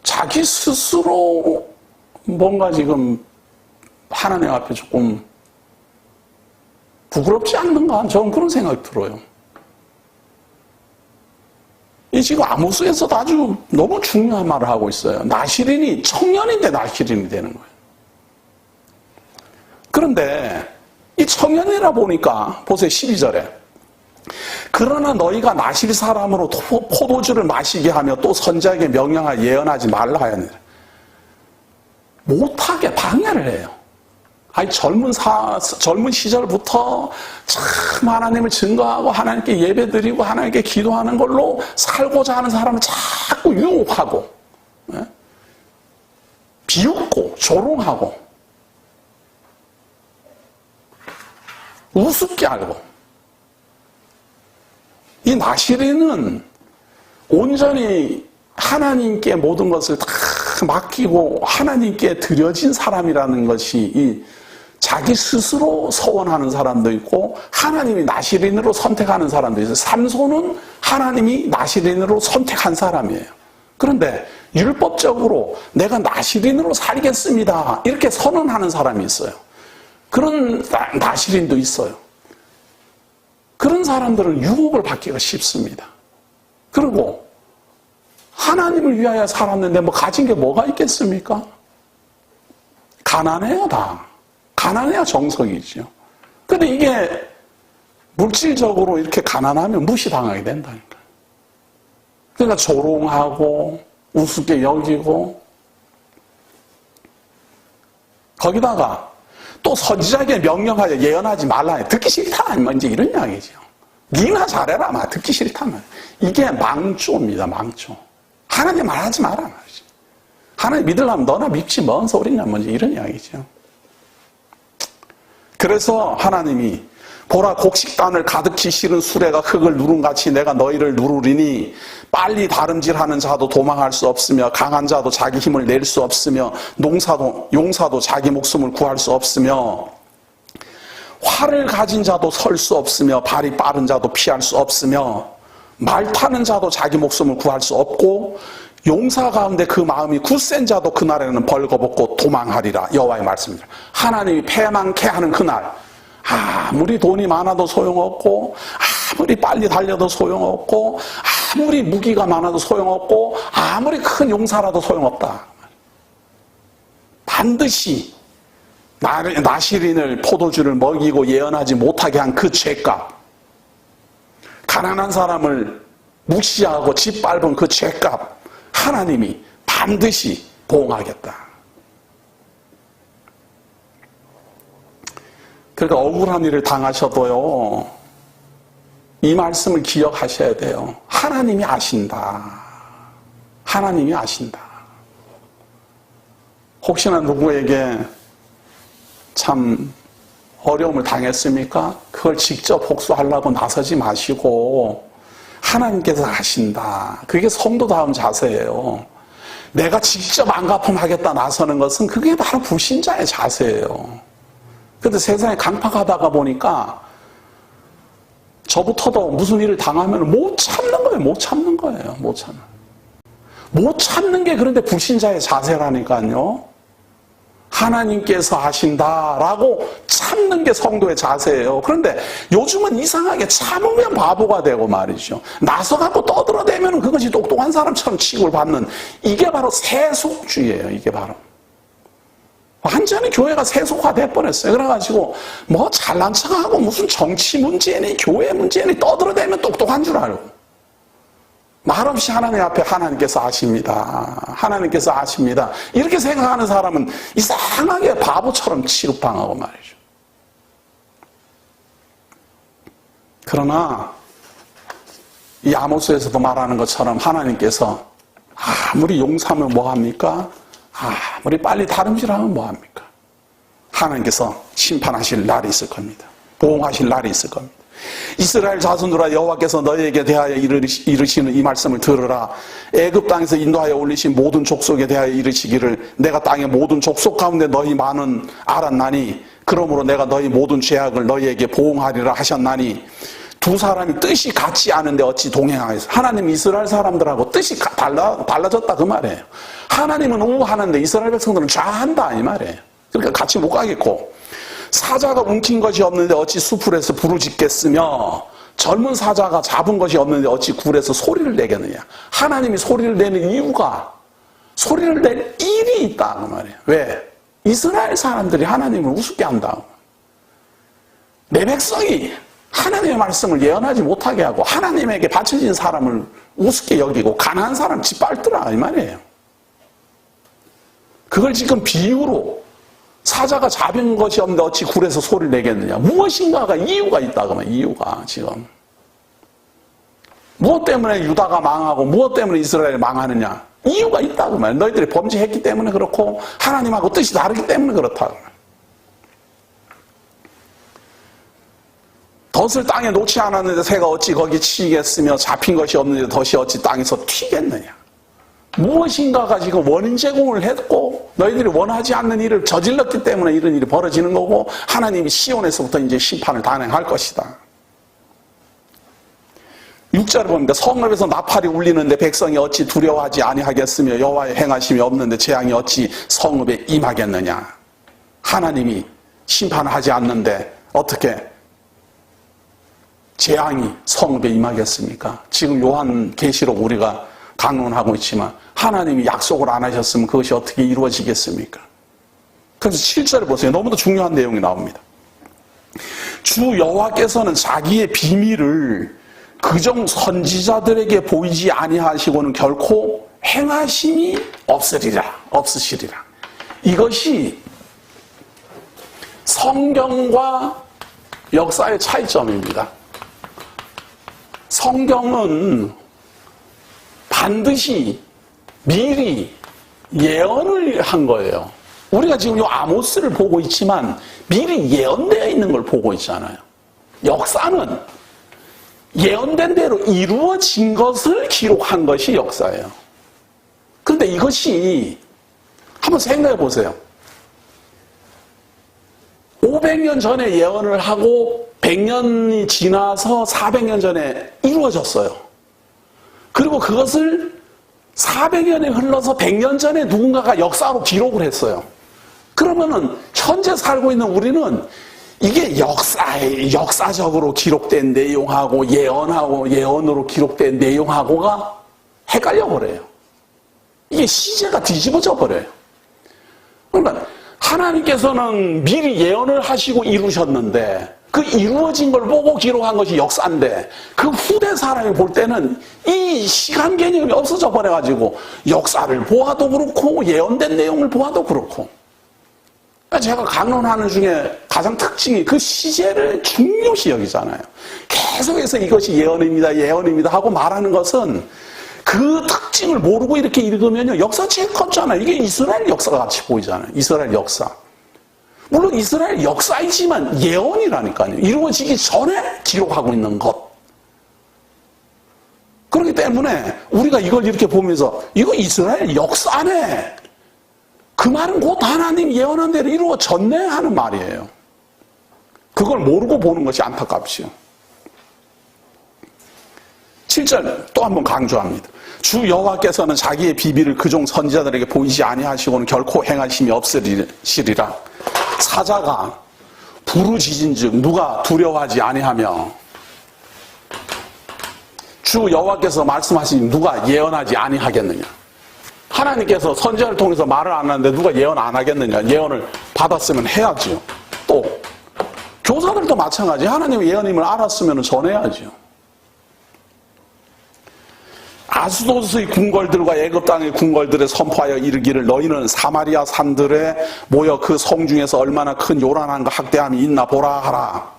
자기 스스로 뭔가 지금 하나님 앞에 조금 부끄럽지 않는가? 저는 그런 생각이 들어요. 이 지금 아모스에서도 아주 너무 중요한 말을 하고 있어요. 나시린이 청년인데 나시린이 되는 거예요. 그런데 이 청년이라 보니까 보세요. 12절에 그러나 너희가 나실 사람으로 포도주를 마시게 하며 또 선지자에게 명령하여 예언하지 말라 하였느니라. 못하게 방해를 해요. 아니 젊은 시절부터 참 하나님을 증거하고 하나님께 예배드리고 하나님께 기도하는 걸로 살고자 하는 사람을 자꾸 유혹하고 비웃고 조롱하고 우습게 알고 이 나시린은 온전히 하나님께 모든 것을 다 맡기고 하나님께 드려진 사람이라는 것이 이 자기 스스로 서원하는 사람도 있고 하나님이 나시린으로 선택하는 사람도 있어요. 삼손은 하나님이 나시린으로 선택한 사람이에요. 그런데 율법적으로 내가 나시린으로 살겠습니다. 이렇게 선언하는 사람이 있어요. 그런 나시린도 있어요. 그런 사람들은 유혹을 받기가 쉽습니다. 그리고 하나님을 위하여 살았는데 뭐 가진 게 뭐가 있겠습니까? 가난해요, 다. 가난해야 정석이죠. 근데 이게 물질적으로 이렇게 가난하면 무시당하게 된다니까요. 그러니까 조롱하고 우습게 여기고 거기다가 또 선지자에게 명령하여 예언하지 말라. 듣기 싫다. 아니면 이제 이런 이야기죠. 니나 잘해라. 막 듣기 싫다면. 이게 망조입니다. 망조. 하나님 말하지 마라. 말이지. 하나님 믿으려면 너나 믿지 뭔 소리냐. 뭔지 이런 이야기죠. 그래서 하나님이 보라 곡식단을 가득히 실은 수레가 흙을 누름같이 내가 너희를 누르리니 빨리 다름질하는 자도 도망할 수 없으며 강한 자도 자기 힘을 낼 수 없으며 용사도 자기 목숨을 구할 수 없으며 활을 가진 자도 설 수 없으며 발이 빠른 자도 피할 수 없으며 말 타는 자도 자기 목숨을 구할 수 없고 용사 가운데 그 마음이 굳센 자도 그날에는 벌거벗고 도망하리라. 여호와의 말씀입니다. 하나님이 패망케 하는 그날 아무리 돈이 많아도 소용없고 아무리 빨리 달려도 소용없고 아무리 무기가 많아도 소용없고 아무리 큰 용사라도 소용없다. 반드시 나시린을 포도주를 먹이고 예언하지 못하게 한 그 죄값, 가난한 사람을 무시하고 짓밟은 그 죄값 하나님이 반드시 보응하겠다. 그러니까 억울한 일을 당하셔도요, 이 말씀을 기억하셔야 돼요. 하나님이 아신다. 하나님이 아신다. 혹시나 누구에게 참 어려움을 당했습니까? 그걸 직접 복수하려고 나서지 마시고 하나님께서 하신다. 그게 성도다운 자세예요. 내가 직접 안갚음하겠다 나서는 것은 그게 바로 불신자의 자세예요. 근데 세상에 강팍하다가 보니까 저부터도 무슨 일을 당하면 못 참는 거예요. 못 참는 거예요. 못 참는 게 그런데 불신자의 자세라니까요. 하나님께서 하신다라고 참는 게 성도의 자세예요. 그런데 요즘은 이상하게 참으면 바보가 되고 말이죠. 나서갖고 떠들어대면 그것이 똑똑한 사람처럼 취급을 받는, 이게 바로 세속주의예요. 이게 바로. 완전히 교회가 세속화돼 버렸어요. 그래가지고 뭐 잘난 척하고 무슨 정치 문제니 교회 문제니 떠들어대면 똑똑한 줄 알고, 말없이 하나님 앞에 하나님께서 아십니다. 하나님께서 아십니다. 이렇게 생각하는 사람은 이상하게 바보처럼 취급당하고 말이죠. 그러나 이 아모스에서도 말하는 것처럼 하나님께서 아무리 용서하면 뭐합니까? 아무리 빨리 다름질하면 뭐합니까? 하나님께서 심판하실 날이 있을 겁니다. 보응하실 날이 있을 겁니다. 이스라엘 자손들아, 여호와께서 너희에게 대하여 이르시는 이 말씀을 들으라. 애굽 땅에서 인도하여 올리신 모든 족속에 대하여 이르시기를, 내가 땅의 모든 족속 가운데 너희 많은 알았나니 그러므로 내가 너희 모든 죄악을 너희에게 보응하리라 하셨나니. 두 사람이 뜻이 같지 않은데 어찌 동행하겠어? 하나님 이스라엘 사람들하고 뜻이 달라졌다 그 말이에요. 하나님은 우하는데 이스라엘 백성들은 좌한다 이 말이에요. 그러니까 같이 못 가겠고, 사자가 움킨 것이 없는데 어찌 수풀에서 부르짖겠으며 젊은 사자가 잡은 것이 없는데 어찌 굴에서 소리를 내겠느냐. 하나님이 소리를 내는 이유가, 소리를 낼 일이 있다 그 말이에요. 왜? 이스라엘 사람들이 하나님을 우습게 한다. 내 백성이 하나님의 말씀을 예언하지 못하게 하고 하나님에게 바쳐진 사람을 우습게 여기고 가난한 사람 짓밟더라 이 말이에요. 그걸 지금 비유로, 사자가 잡은 것이 없는데 어찌 굴에서 소리를 내겠느냐. 무엇인가가 이유가 있다 그러면, 이유가 지금 무엇 때문에 유다가 망하고 무엇 때문에 이스라엘이 망하느냐. 이유가 있다 그러면, 너희들이 범죄했기 때문에 그렇고 하나님하고 뜻이 다르기 때문에 그렇다 그러면. 덫을 땅에 놓지 않았는데 새가 어찌 거기 치겠으며 잡힌 것이 없는데 덫이 어찌 땅에서 튀겠느냐. 무엇인가가 지금 원인 제공을 했고 너희들이 원하지 않는 일을 저질렀기 때문에 이런 일이 벌어지는 거고, 하나님이 시온에서부터 이제 심판을 단행할 것이다. 6절을 보니까 성읍에서 나팔이 울리는데 백성이 어찌 두려워하지 아니하겠으며 여호와의 행하심이 없는데 재앙이 어찌 성읍에 임하겠느냐. 하나님이 심판을 하지 않는데 어떻게 재앙이 성읍에 임하겠습니까? 지금 요한계시록 우리가 강론하고 있지만 하나님이 약속을 안 하셨으면 그것이 어떻게 이루어지겠습니까? 그래서 7절을 보세요. 너무도 중요한 내용이 나옵니다. 주 여호와께서는 자기의 비밀을 그종 선지자들에게 보이지 아니하시고는 결코 행하심이 없으시리라. 이것이 성경과 역사의 차이점입니다. 성경은 반드시 미리 예언을 한 거예요. 우리가 지금 이 아모스를 보고 있지만 미리 예언되어 있는 걸 보고 있잖아요. 역사는 예언된 대로 이루어진 것을 기록한 것이 역사예요. 그런데 이것이 한번 생각해 보세요. 500년 전에 예언을 하고 100년이 지나서 400년 전에 이루어졌어요. 그리고 그것을 400년이 흘러서 100년 전에 누군가가 역사로 기록을 했어요. 그러면은 현재 살고 있는 우리는 이게 역사적으로 기록된 내용하고 예언으로 기록된 내용하고가 헷갈려 버려요. 이게 시제가 뒤집어져 버려요. 그러니까 하나님께서는 미리 예언을 하시고 이루셨는데 그 이루어진 걸 보고 기록한 것이 역사인데, 그 후대 사람이 볼 때는 이 시간 개념이 없어져 버려가지고 역사를 보아도 그렇고 예언된 내용을 보아도 그렇고, 제가 강론하는 중에 가장 특징이 그 시제를 중요시 여기잖아요. 계속해서 이것이 예언입니다 하고 말하는 것은 그 특징을 모르고 이렇게 읽으면요, 역사책 같잖아요. 이게 이스라엘 역사가 같이 보이잖아요. 이스라엘 역사. 물론 이스라엘 역사이지만 예언이라니까요. 이루어지기 전에 기록하고 있는 것. 때문에 우리가 이걸 이렇게 보면서 이거 이스라엘 역사네. 그 말은 곧 하나님 예언한 대로 이루어졌네 하는 말이에요. 그걸 모르고 보는 것이 안타깝지요. 7절 또 한 번 강조합니다. 주 여호와께서는 자기의 비밀을 그종 선지자들에게 보이지 아니하시고는 결코 행하심이 없으리라. 사자가 부르짖은즉 누가 두려워하지 아니하며 주 여호와께서 말씀하신 누가 예언하지 아니하겠느냐. 하나님께서 선지자를 통해서 말을 안 하는데 누가 예언 안 하겠느냐. 예언을 받았으면 해야지요. 또 교사들도 마찬가지. 하나님의 예언임을 알았으면 전해야지요. 아스도스의 궁궐들과 애굽 땅의 궁궐들에 선포하여 이르기를 너희는 사마리아 산들에 모여 그 성 중에서 얼마나 큰 요란함과 학대함이 있나 보라 하라.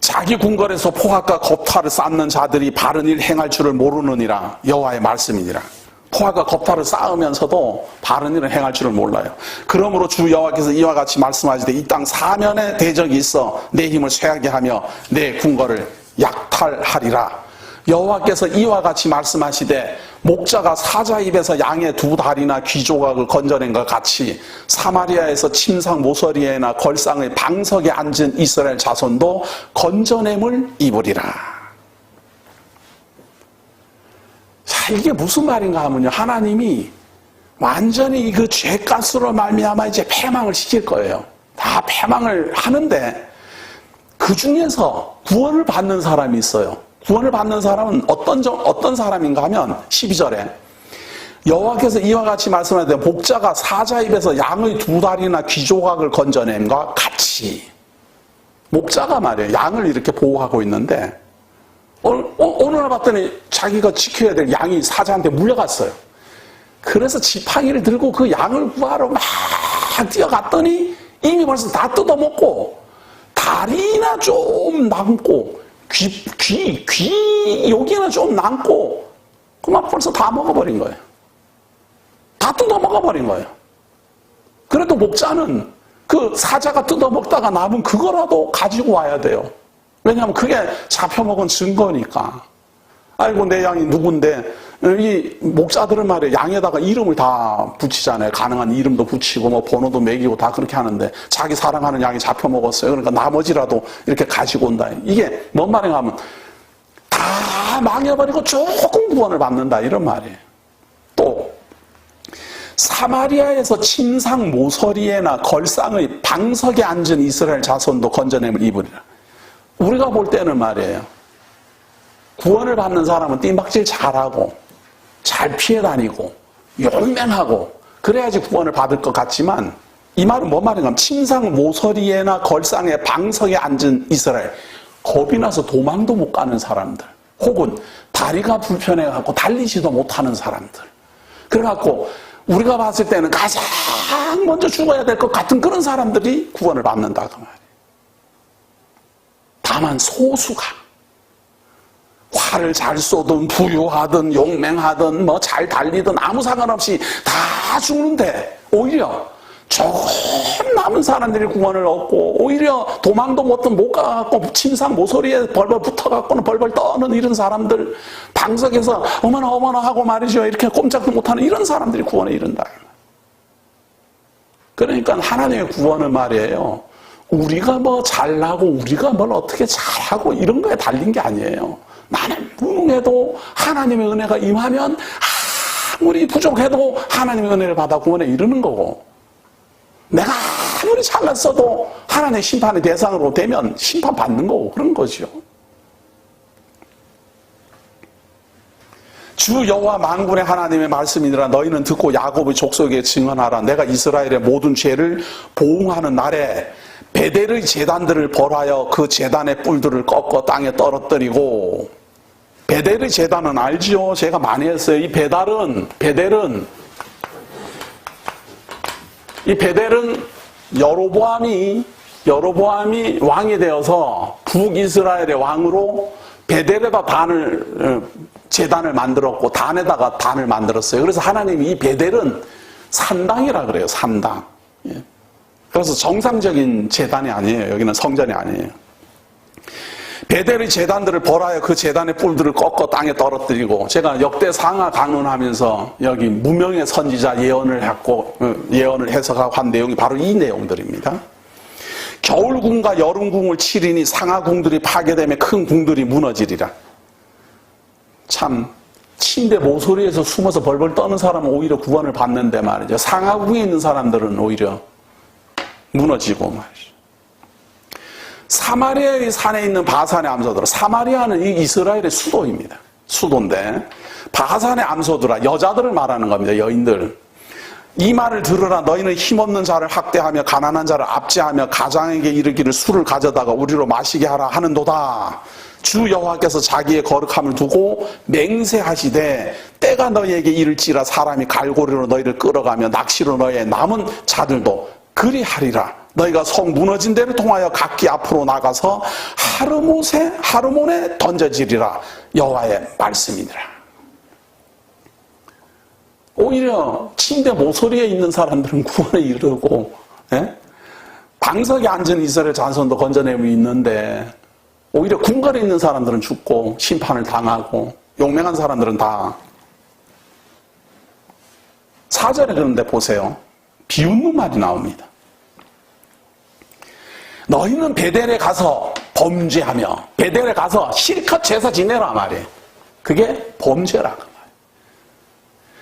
자기 궁궐에서 포악과 겁탈을 쌓는 자들이 바른 일 행할 줄을 모르느니라. 여호와의 말씀이니라. 포악과 겁탈을 쌓으면서도 바른 일을 행할 줄을 몰라요. 그러므로 주 여호와께서 이와 같이 말씀하시되 이 땅 사면에 대적이 있어 내 힘을 쇠하게 하며 내 궁궐을 약탈하리라. 여호와께서 이와 같이 말씀하시되 목자가 사자 입에서 양의 두 다리나 귀 조각을 건져낸 것 같이 사마리아에서 침상 모서리에나 걸상의 방석에 앉은 이스라엘 자손도 건져냄을 입으리라. 자, 이게 무슨 말인가 하면요, 하나님이 완전히 그 죄가스로 말미암아 이제 패망을 시킬 거예요. 다 패망을 하는데 그 중에서 구원을 받는 사람이 있어요. 구원을 받는 사람은 어떤 사람인가 하면 12절에 여호와께서 이와 같이 말씀하시되 목자가 사자 입에서 양의 두 다리나 귀 조각을 건져냄과 같이. 목자가 말이에요. 양을 이렇게 보호하고 있는데 어느 날 봤더니 자기가 지켜야 될 양이 사자한테 물려갔어요. 그래서 지팡이를 들고 그 양을 구하러 막 뛰어갔더니 이미 벌써 다 뜯어먹고 다리나 좀 남고 귀 여기는 좀 남고 그만 벌써 다 먹어버린 거예요. 다 뜯어 먹어버린 거예요. 그래도 목자는 그 사자가 뜯어 먹다가 남은 그거라도 가지고 와야 돼요. 왜냐하면 그게 잡혀먹은 증거니까. 아이고 내 양이 누군데. 이 목자들은 말이에요, 양에다가 이름을 다 붙이잖아요. 가능한 이름도 붙이고 뭐 번호도 매기고 다 그렇게 하는데 자기 사랑하는 양이 잡혀먹었어요. 그러니까 나머지라도 이렇게 가지고 온다. 이게 뭔 말인가 하면 다 망해버리고 조금 구원을 받는다 이런 말이에요. 또 사마리아에서 침상 모서리에나 걸상의 방석에 앉은 이스라엘 자손도 건져냄을 입으리라. 우리가 볼 때는 말이에요, 구원을 받는 사람은 뜀박질 잘하고 잘 피해 다니고 용맹하고 그래야지 구원을 받을 것 같지만 이 말은 뭔 말인가 하면 침상 모서리에나 걸상의 방석에 앉은 이스라엘, 겁이 나서 도망도 못 가는 사람들, 혹은 다리가 불편해갖고 달리지도 못하는 사람들, 그래갖고 우리가 봤을 때는 가장 먼저 죽어야 될 것 같은 그런 사람들이 구원을 받는다 그 말이에요. 다만 소수가 활을 잘 쏘든 부유하든 용맹하든 뭐 잘 달리든 아무 상관없이 다 죽는데 오히려 조금 남은 사람들이 구원을 얻고 오히려 도망도 못 가갖고 침상 모서리에 벌벌 붙어갖고는 벌벌 떠는 이런 사람들, 방석에서 어머나 하고 말이죠, 이렇게 꼼짝도 못하는 이런 사람들이 구원에 이른다. 그러니까 하나님의 구원은 말이에요, 우리가 뭐 잘나고 우리가 뭘 어떻게 잘하고 이런 거에 달린 게 아니에요. 나는 무능해도 하나님의 은혜가 임하면 아무리 부족해도 하나님의 은혜를 받아 구원에 이르는 거고, 내가 아무리 잘났어도 하나님의 심판의 대상으로 되면 심판받는 거고 그런 거죠. 주 여호와 만군의 하나님의 말씀이니라. 너희는 듣고 야곱의 족속에게 증언하라. 내가 이스라엘의 모든 죄를 보응하는 날에 베델의 제단들을 벌하여 그 제단의 뿔들을 꺾어 땅에 떨어뜨리고. 베델의 제단은 알지요? 제가 많이 했어요. 이 베델은 여로보암이 왕이 되어서 북이스라엘의 왕으로 베델에다 제단을 만들었고 단에다가 단을 만들었어요. 그래서 하나님이 이 베델은 산당이라 그래요. 산당. 그래서 정상적인 제단이 아니에요. 여기는 성전이 아니에요. 베델의 제단들을 벌하여 그 제단의 뿔들을 꺾어 땅에 떨어뜨리고, 제가 역대상하 강론하면서 여기 무명의 선지자 예언을 했고, 예언을 해석하고 한 내용이 바로 이 내용들입니다. 겨울궁과 여름궁을 치리니 상하궁들이 파괴되며 큰 궁들이 무너지리라. 참 침대 모서리에서 숨어서 벌벌 떠는 사람은 오히려 구원을 받는데 말이죠. 상하궁에 있는 사람들은 오히려 무너지고 말이죠. 사마리아의 산에 있는 바산의 암소들아. 사마리아는 이 이스라엘의 수도입니다. 수도인데 바산의 암소들아, 여자들을 말하는 겁니다. 여인들. 이 말을 들으라. 너희는 힘없는 자를 학대하며 가난한 자를 압제하며 가장에게 이르기를 술을 가져다가 우리로 마시게 하라 하는도다. 주 여호와께서 자기의 거룩함을 두고 맹세하시되 때가 너희에게 이를지라. 사람이 갈고리로 너희를 끌어가며 낚시로 너희의 남은 자들도 그리하리라. 너희가 성 무너진 데를 통하여 각기 앞으로 나가서 하르몬에 던져지리라. 여호와의 말씀이니라. 오히려 침대 모서리에 있는 사람들은 구원에 이르고, 방석에 앉은 이스라엘 자손도 건져내고 있는데, 오히려 궁궐에 있는 사람들은 죽고 심판을 당하고 용맹한 사람들은 다. 4절에 그런데 보세요. 비웃는 말이 나옵니다. 너희는 베델에 가서 범죄하며 베델에 가서 실컷 제사 지내라 말이에요. 그게 범죄라 그 말이에요.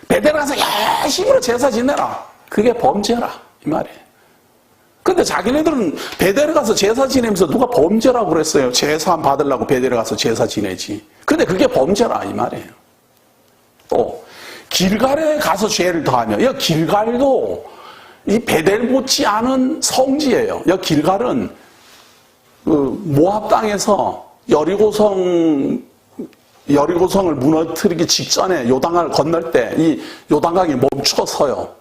베델에 가서 열심히 제사 지내라. 그게 범죄라 이 말이에요. 근데 자기네들은 베델에 가서 제사 지내면서 누가 범죄라고 그랬어요. 제사 받으려고 베델에 가서 제사 지내지. 근데 그게 범죄라 이 말이에요. 또 길갈에 가서 죄를 더하며, 이 길갈도 이 베델 못지 않은 성지예요. 이 길갈은 그 모압 땅에서 여리고성을 무너뜨리기 직전에 요단강을 건널 때 이 요단강이 멈춰서요.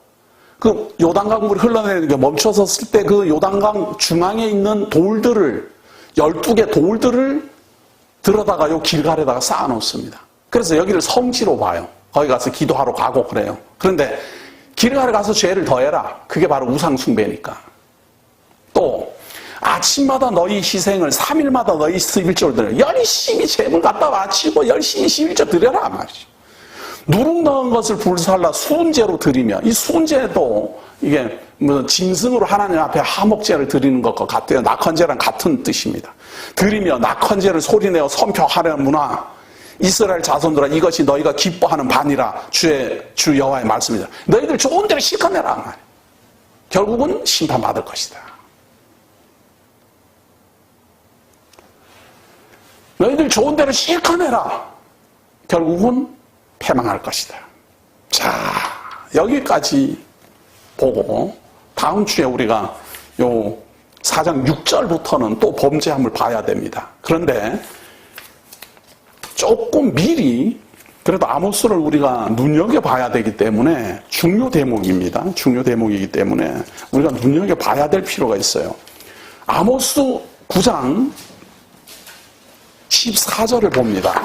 그 요단강 물이 흘러내리는 게 멈춰섰을 때 그 요단강 중앙에 있는 돌들을 12개 돌들을 들어다가 요 길갈에다가 쌓아놓습니다. 그래서 여기를 성지로 봐요. 거기 가서 기도하러 가고 그래요. 그런데 길갈에 가서 죄를 더해라. 그게 바로 우상 숭배니까. 또 아침마다 너희 희생을 3일마다 너희 11조를 드려. 열심히 제물 갖다 바치고 열심히 11조 드려라 말이죠. 누룩 넣은 것을 불살라 수은제로 드리며, 이 수은제도 이게 무슨 짐승으로 하나님 앞에 화목제를 드리는 것과 같아요. 낙헌제랑 같은 뜻입니다. 드리며 낙헌제를 소리내어 선표하려무나 이스라엘 자손들아, 이것이 너희가 기뻐하는 반이라. 주 여호와의 말씀이다. 너희들 좋은 대로 실컷 내라 말이에요. 결국은 심판받을 것이다. 너희들 좋은 대로 실컷 내라. 결국은 패망할 것이다. 자, 여기까지 보고 다음 주에 우리가 요 4장 6절부터는 또 범죄함을 봐야 됩니다. 그런데 조금 미리 그래도 아모스를 우리가 눈여겨봐야 되기 때문에 중요 대목입니다. 중요 대목이기 때문에 우리가 눈여겨봐야 될 필요가 있어요. 아모스 9장 14절을 봅니다.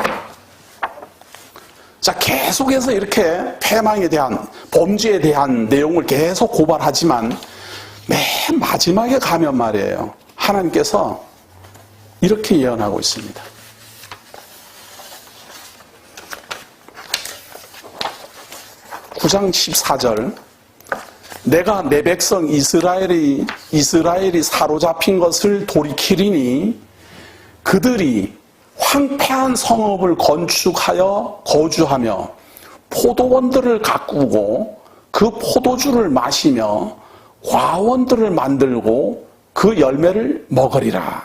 자, 계속해서 이렇게 패망에 대한, 범죄에 대한 내용을 계속 고발하지만 맨 마지막에 가면 말이에요. 하나님께서 이렇게 예언하고 있습니다. (9장 14절) 내가 내 백성 이스라엘이 사로잡힌 것을 돌이키리니 그들이 황폐한 성읍을 건축하여 거주하며 포도원들을 가꾸고 그 포도주를 마시며 과원들을 만들고 그 열매를 먹으리라.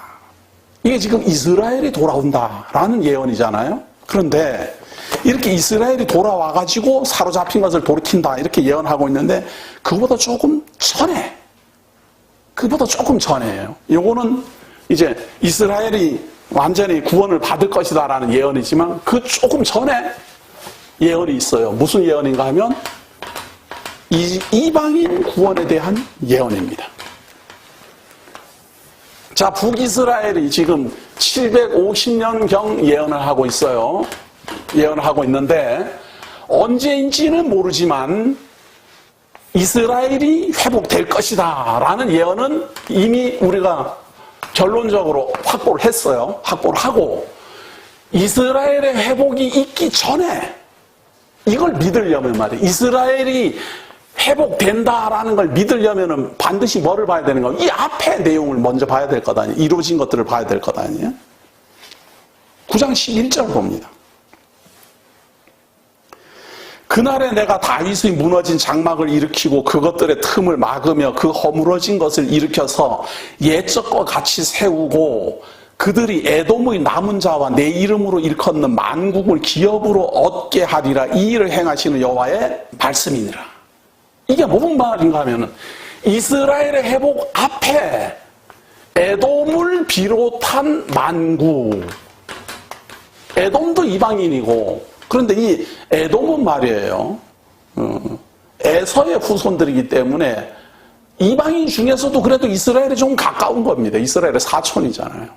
이게 지금 이스라엘이 돌아온다라는 예언이잖아요. 그런데 이렇게 이스라엘이 돌아와가지고 사로잡힌 것을 돌이킨다 이렇게 예언하고 있는데 그보다 조금 전에예요. 요거는 이제 이스라엘이 완전히 구원을 받을 것이다라는 예언이지만 그 조금 전에 예언이 있어요. 무슨 예언인가 하면 이방인 구원에 대한 예언입니다. 자, 북이스라엘이 지금 750년경 예언을 하고 있어요. 예언을 하고 있는데 언제인지는 모르지만 이스라엘이 회복될 것이다 라는 예언은 이미 우리가 결론적으로 확보를 했어요. 확보를 하고 이스라엘의 회복이 있기 전에 이걸 믿으려면 말이에요. 이스라엘이 회복된다라는 걸 믿으려면 반드시 뭐를 봐야 되는 거예요? 이 앞에 내용을 먼저 봐야 될 것 아니에요. 이루어진 것들을 봐야 될 것 아니에요. 9장 11절 봅니다. 그날에 내가 다윗의 무너진 장막을 일으키고 그것들의 틈을 막으며 그 허물어진 것을 일으켜서 옛적과 같이 세우고 그들이 에돔의 남은 자와 내 이름으로 일컫는 만국을 기업으로 얻게 하리라. 이 일을 행하시는 여호와의 말씀이니라. 이게 무슨 말인가 하면은 이스라엘의 회복 앞에 에돔을 비롯한 만국, 에돔도 이방인이고, 그런데 이 에돔은 말이에요, 에서의 후손들이기 때문에 이방인 중에서도 그래도 이스라엘에 좀 가까운 겁니다. 이스라엘의 사촌이잖아요.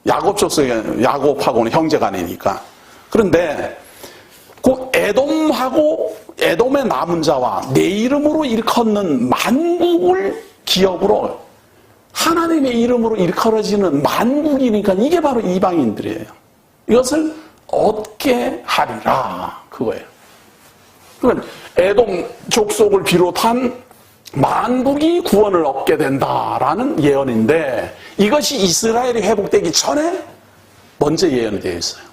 야곱 족속의 야곱하고는 형제간이니까. 그런데 그 에돔하고 에돔의 남은 자와 내 이름으로 일컫는 만국을 기업으로, 하나님의 이름으로 일컬어지는 만국이니까 이게 바로 이방인들이에요. 이것을 얻게 하리라, 그거예요. 그러니까 에돔 족속을 비롯한 만국이 구원을 얻게 된다라는 예언인데, 이것이 이스라엘이 회복되기 전에 먼저 예언이 되어 있어요.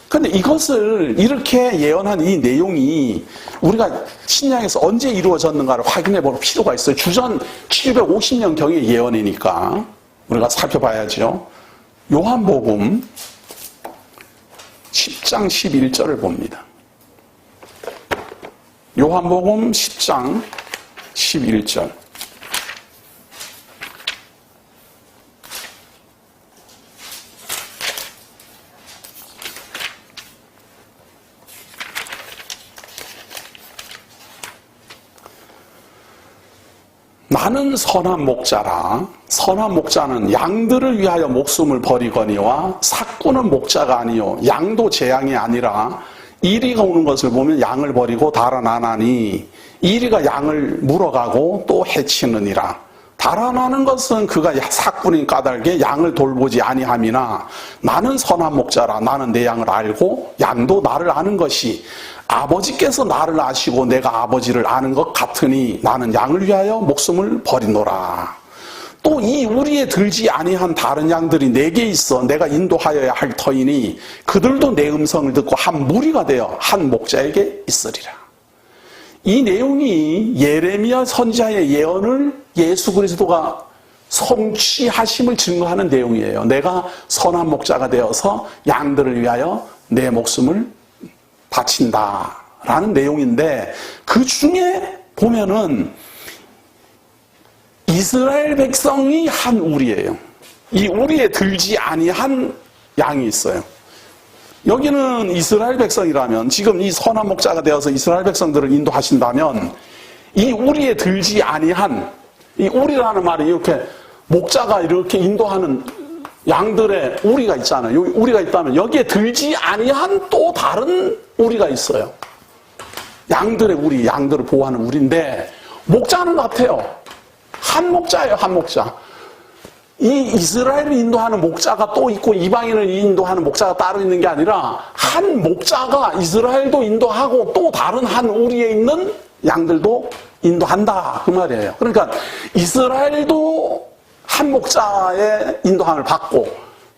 그런데 이것을 이렇게 예언한 이 내용이 우리가 신약에서 언제 이루어졌는가를 확인해 볼 필요가 있어요. 주전 750년경의 예언이니까 우리가 살펴봐야죠. 요한복음 10장 11절을 봅니다. 요한복음 10장 11절. 나는 선한 목자라. 선한 목자는 양들을 위하여 목숨을 버리거니와 삭구는 목자가 아니요 양도 제 양이 아니라 이리가 오는 것을 보면 양을 버리고 달아나나니 이리가 양을 물어가고 또 해치느니라. 달아나는 것은 그가 삭구니 까닭에 양을 돌보지 아니함이나 나는 선한 목자라. 나는 내 양을 알고 양도 나를 아는 것이 아버지께서 나를 아시고 내가 아버지를 아는 것 같으니 나는 양을 위하여 목숨을 버리노라. 또 이 우리에 들지 아니한 다른 양들이 내게 있어 내가 인도하여야 할 터이니 그들도 내 음성을 듣고 한 무리가 되어 한 목자에게 있으리라. 이 내용이 예레미야 선지자의 예언을 예수 그리스도가 성취하심을 증거하는 내용이에요. 내가 선한 목자가 되어서 양들을 위하여 내 목숨을 바친다라는 내용인데, 그 중에 보면은 이스라엘 백성이 한 우리예요. 이 우리에 들지 아니한 양이 있어요. 여기는 이스라엘 백성이라면, 지금 이 선한 목자가 되어서 이스라엘 백성들을 인도하신다면 이 우리에 들지 아니한, 이 우리라는 말이 이렇게 목자가 이렇게 인도하는 양들의 우리가 있잖아요. 여기 우리가 있다면 여기에 들지 아니한 또 다른 우리가 있어요. 양들의 우리, 양들을 보호하는 우리인데 목자는 같아요. 한 목자예요, 한 목자. 이 이스라엘을 인도하는 목자가 또 있고 이방인을 인도하는 목자가 따로 있는 게 아니라 한 목자가 이스라엘도 인도하고 또 다른 한 우리에 있는 양들도 인도한다, 그 말이에요. 그러니까 이스라엘도 한 목자의 인도함을 받고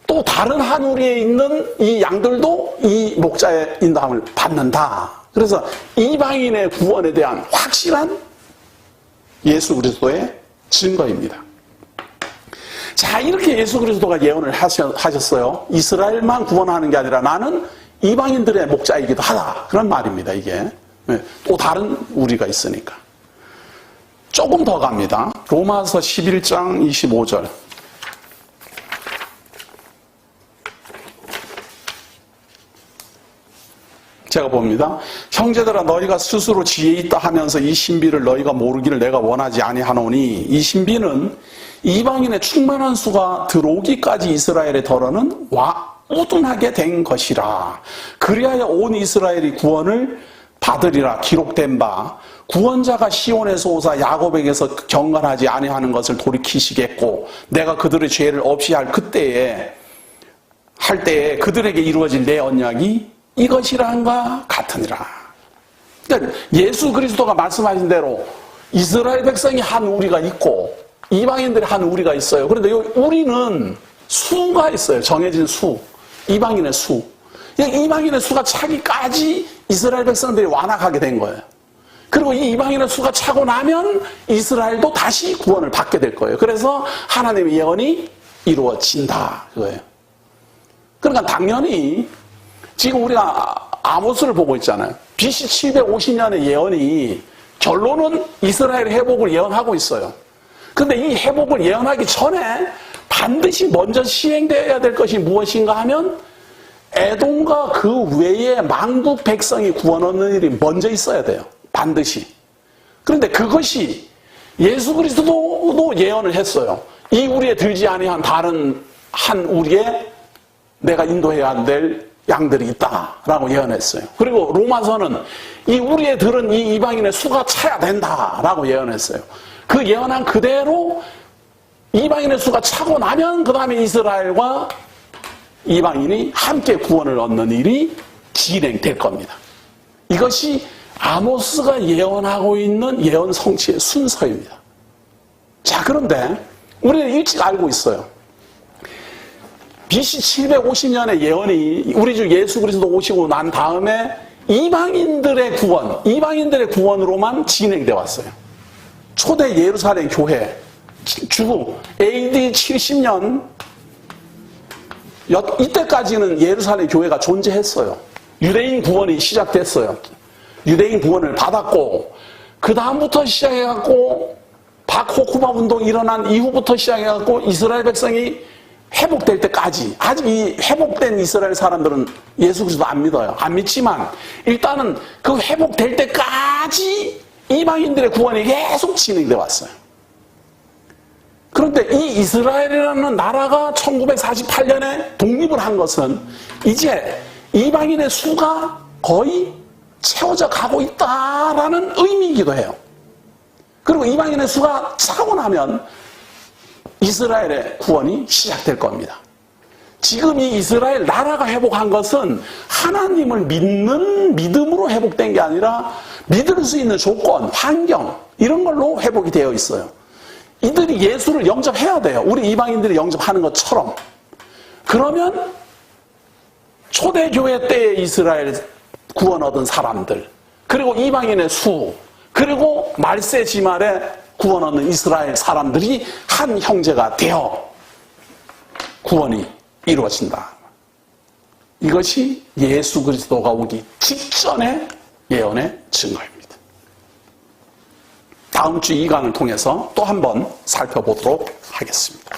또 다른 한 우리에 있는 이 양들도 이 목자의 인도함을 받는다. 그래서 이방인의 구원에 대한 확실한 예수 그리스도의 증거입니다. 자, 이렇게 예수 그리스도가 예언을 하셨어요. 이스라엘만 구원하는 게 아니라 나는 이방인들의 목자이기도 하다, 그런 말입니다. 이게 또 다른 우리가 있으니까. 조금 더 갑니다. 로마서 11장 25절. 제가 봅니다. 형제들아, 너희가 스스로 지혜 있다 하면서 이 신비를 너희가 모르기를 내가 원하지 아니하노니 이 신비는 이방인의 충만한 수가 들어오기까지 이스라엘의 덜어는 우둔하게 된 것이라. 그리하여 온 이스라엘이 구원을 받으리라 기록된 바 구원자가 시온에서 오사 야곱에게서 경건하지 아니하는 것을 돌이키시겠고 내가 그들의 죄를 없이 할 때에 그들에게 이루어질 내 언약이 이것이란가 같으니라. 그러니까 예수 그리스도가 말씀하신 대로 이스라엘 백성이 한 우리가 있고 이방인들이 한 우리가 있어요. 그런데 이 우리는 수가 있어요. 정해진 수. 이방인의 수. 이방인의 수가 차기까지 이스라엘 백성들이 완악하게 된 거예요. 그리고 이 이방인의 수가 차고 나면 이스라엘도 다시 구원을 받게 될 거예요. 그래서 하나님의 예언이 이루어진다. 그거예요. 그러니까 당연히 지금 우리가 아모스를 보고 있잖아요. BC 750년의 예언이 결론은 이스라엘 회복을 예언하고 있어요. 그런데 이 회복을 예언하기 전에 반드시 먼저 시행되어야 될 것이 무엇인가 하면 에돔과 그 외의 만국 백성이 구원 얻는 일이 먼저 있어야 돼요. 반드시. 그런데 그것이 예수 그리스도도 예언을 했어요. 이 우리에 들지 아니한 다른 한 우리에 내가 인도해야 될 양들이 있다라고 예언했어요. 그리고 로마서는 이 우리에 들은 이 이방인의 수가 차야 된다라고 예언했어요. 그 예언한 그대로 이방인의 수가 차고 나면 그 다음에 이스라엘과 이방인이 함께 구원을 얻는 일이 진행될 겁니다. 이것이 아모스가 예언하고 있는 예언 성취의 순서입니다. 자, 그런데 우리는 일찍 알고 있어요. BC 750년의 예언이 우리 주 예수 그리스도 오시고 난 다음에 이방인들의 구원으로만 진행되어 왔어요. 초대 예루살렘 교회, 주 AD 70년 이때까지는 예루살렘 교회가 존재했어요. 유대인 구원이 시작됐어요. 유대인 구원을 받았고 그 다음부터 시작해갖고 박 호쿠바 운동이 일어난 이후부터 시작해갖고 이스라엘 백성이 회복될 때까지, 아직 이 회복된 이스라엘 사람들은 예수 그리스도 안 믿어요. 안 믿지만 일단은 그 회복될 때까지 이방인들의 구원이 계속 진행돼 왔어요. 그런데 이 이스라엘이라는 나라가 1948년에 독립을 한 것은 이제 이방인의 수가 거의 채워져 가고 있다라는 의미이기도 해요. 그리고 이방인의 수가 차고 나면 이스라엘의 구원이 시작될 겁니다. 지금 이 이스라엘 나라가 회복한 것은 하나님을 믿는 믿음으로 회복된 게 아니라 믿을 수 있는 조건, 환경 이런 걸로 회복이 되어 있어요. 이들이 예수를 영접해야 돼요. 우리 이방인들이 영접하는 것처럼. 그러면 초대교회 때의 이스라엘 구원 얻은 사람들, 그리고 이방인의 수, 그리고 말세 지말에 구원 얻는 이스라엘 사람들이 한 형제가 되어 구원이 이루어진다. 이것이 예수 그리스도가 오기 직전의 예언의 증거입니다. 다음 주 2강을 통해서 또 한 번 살펴보도록 하겠습니다.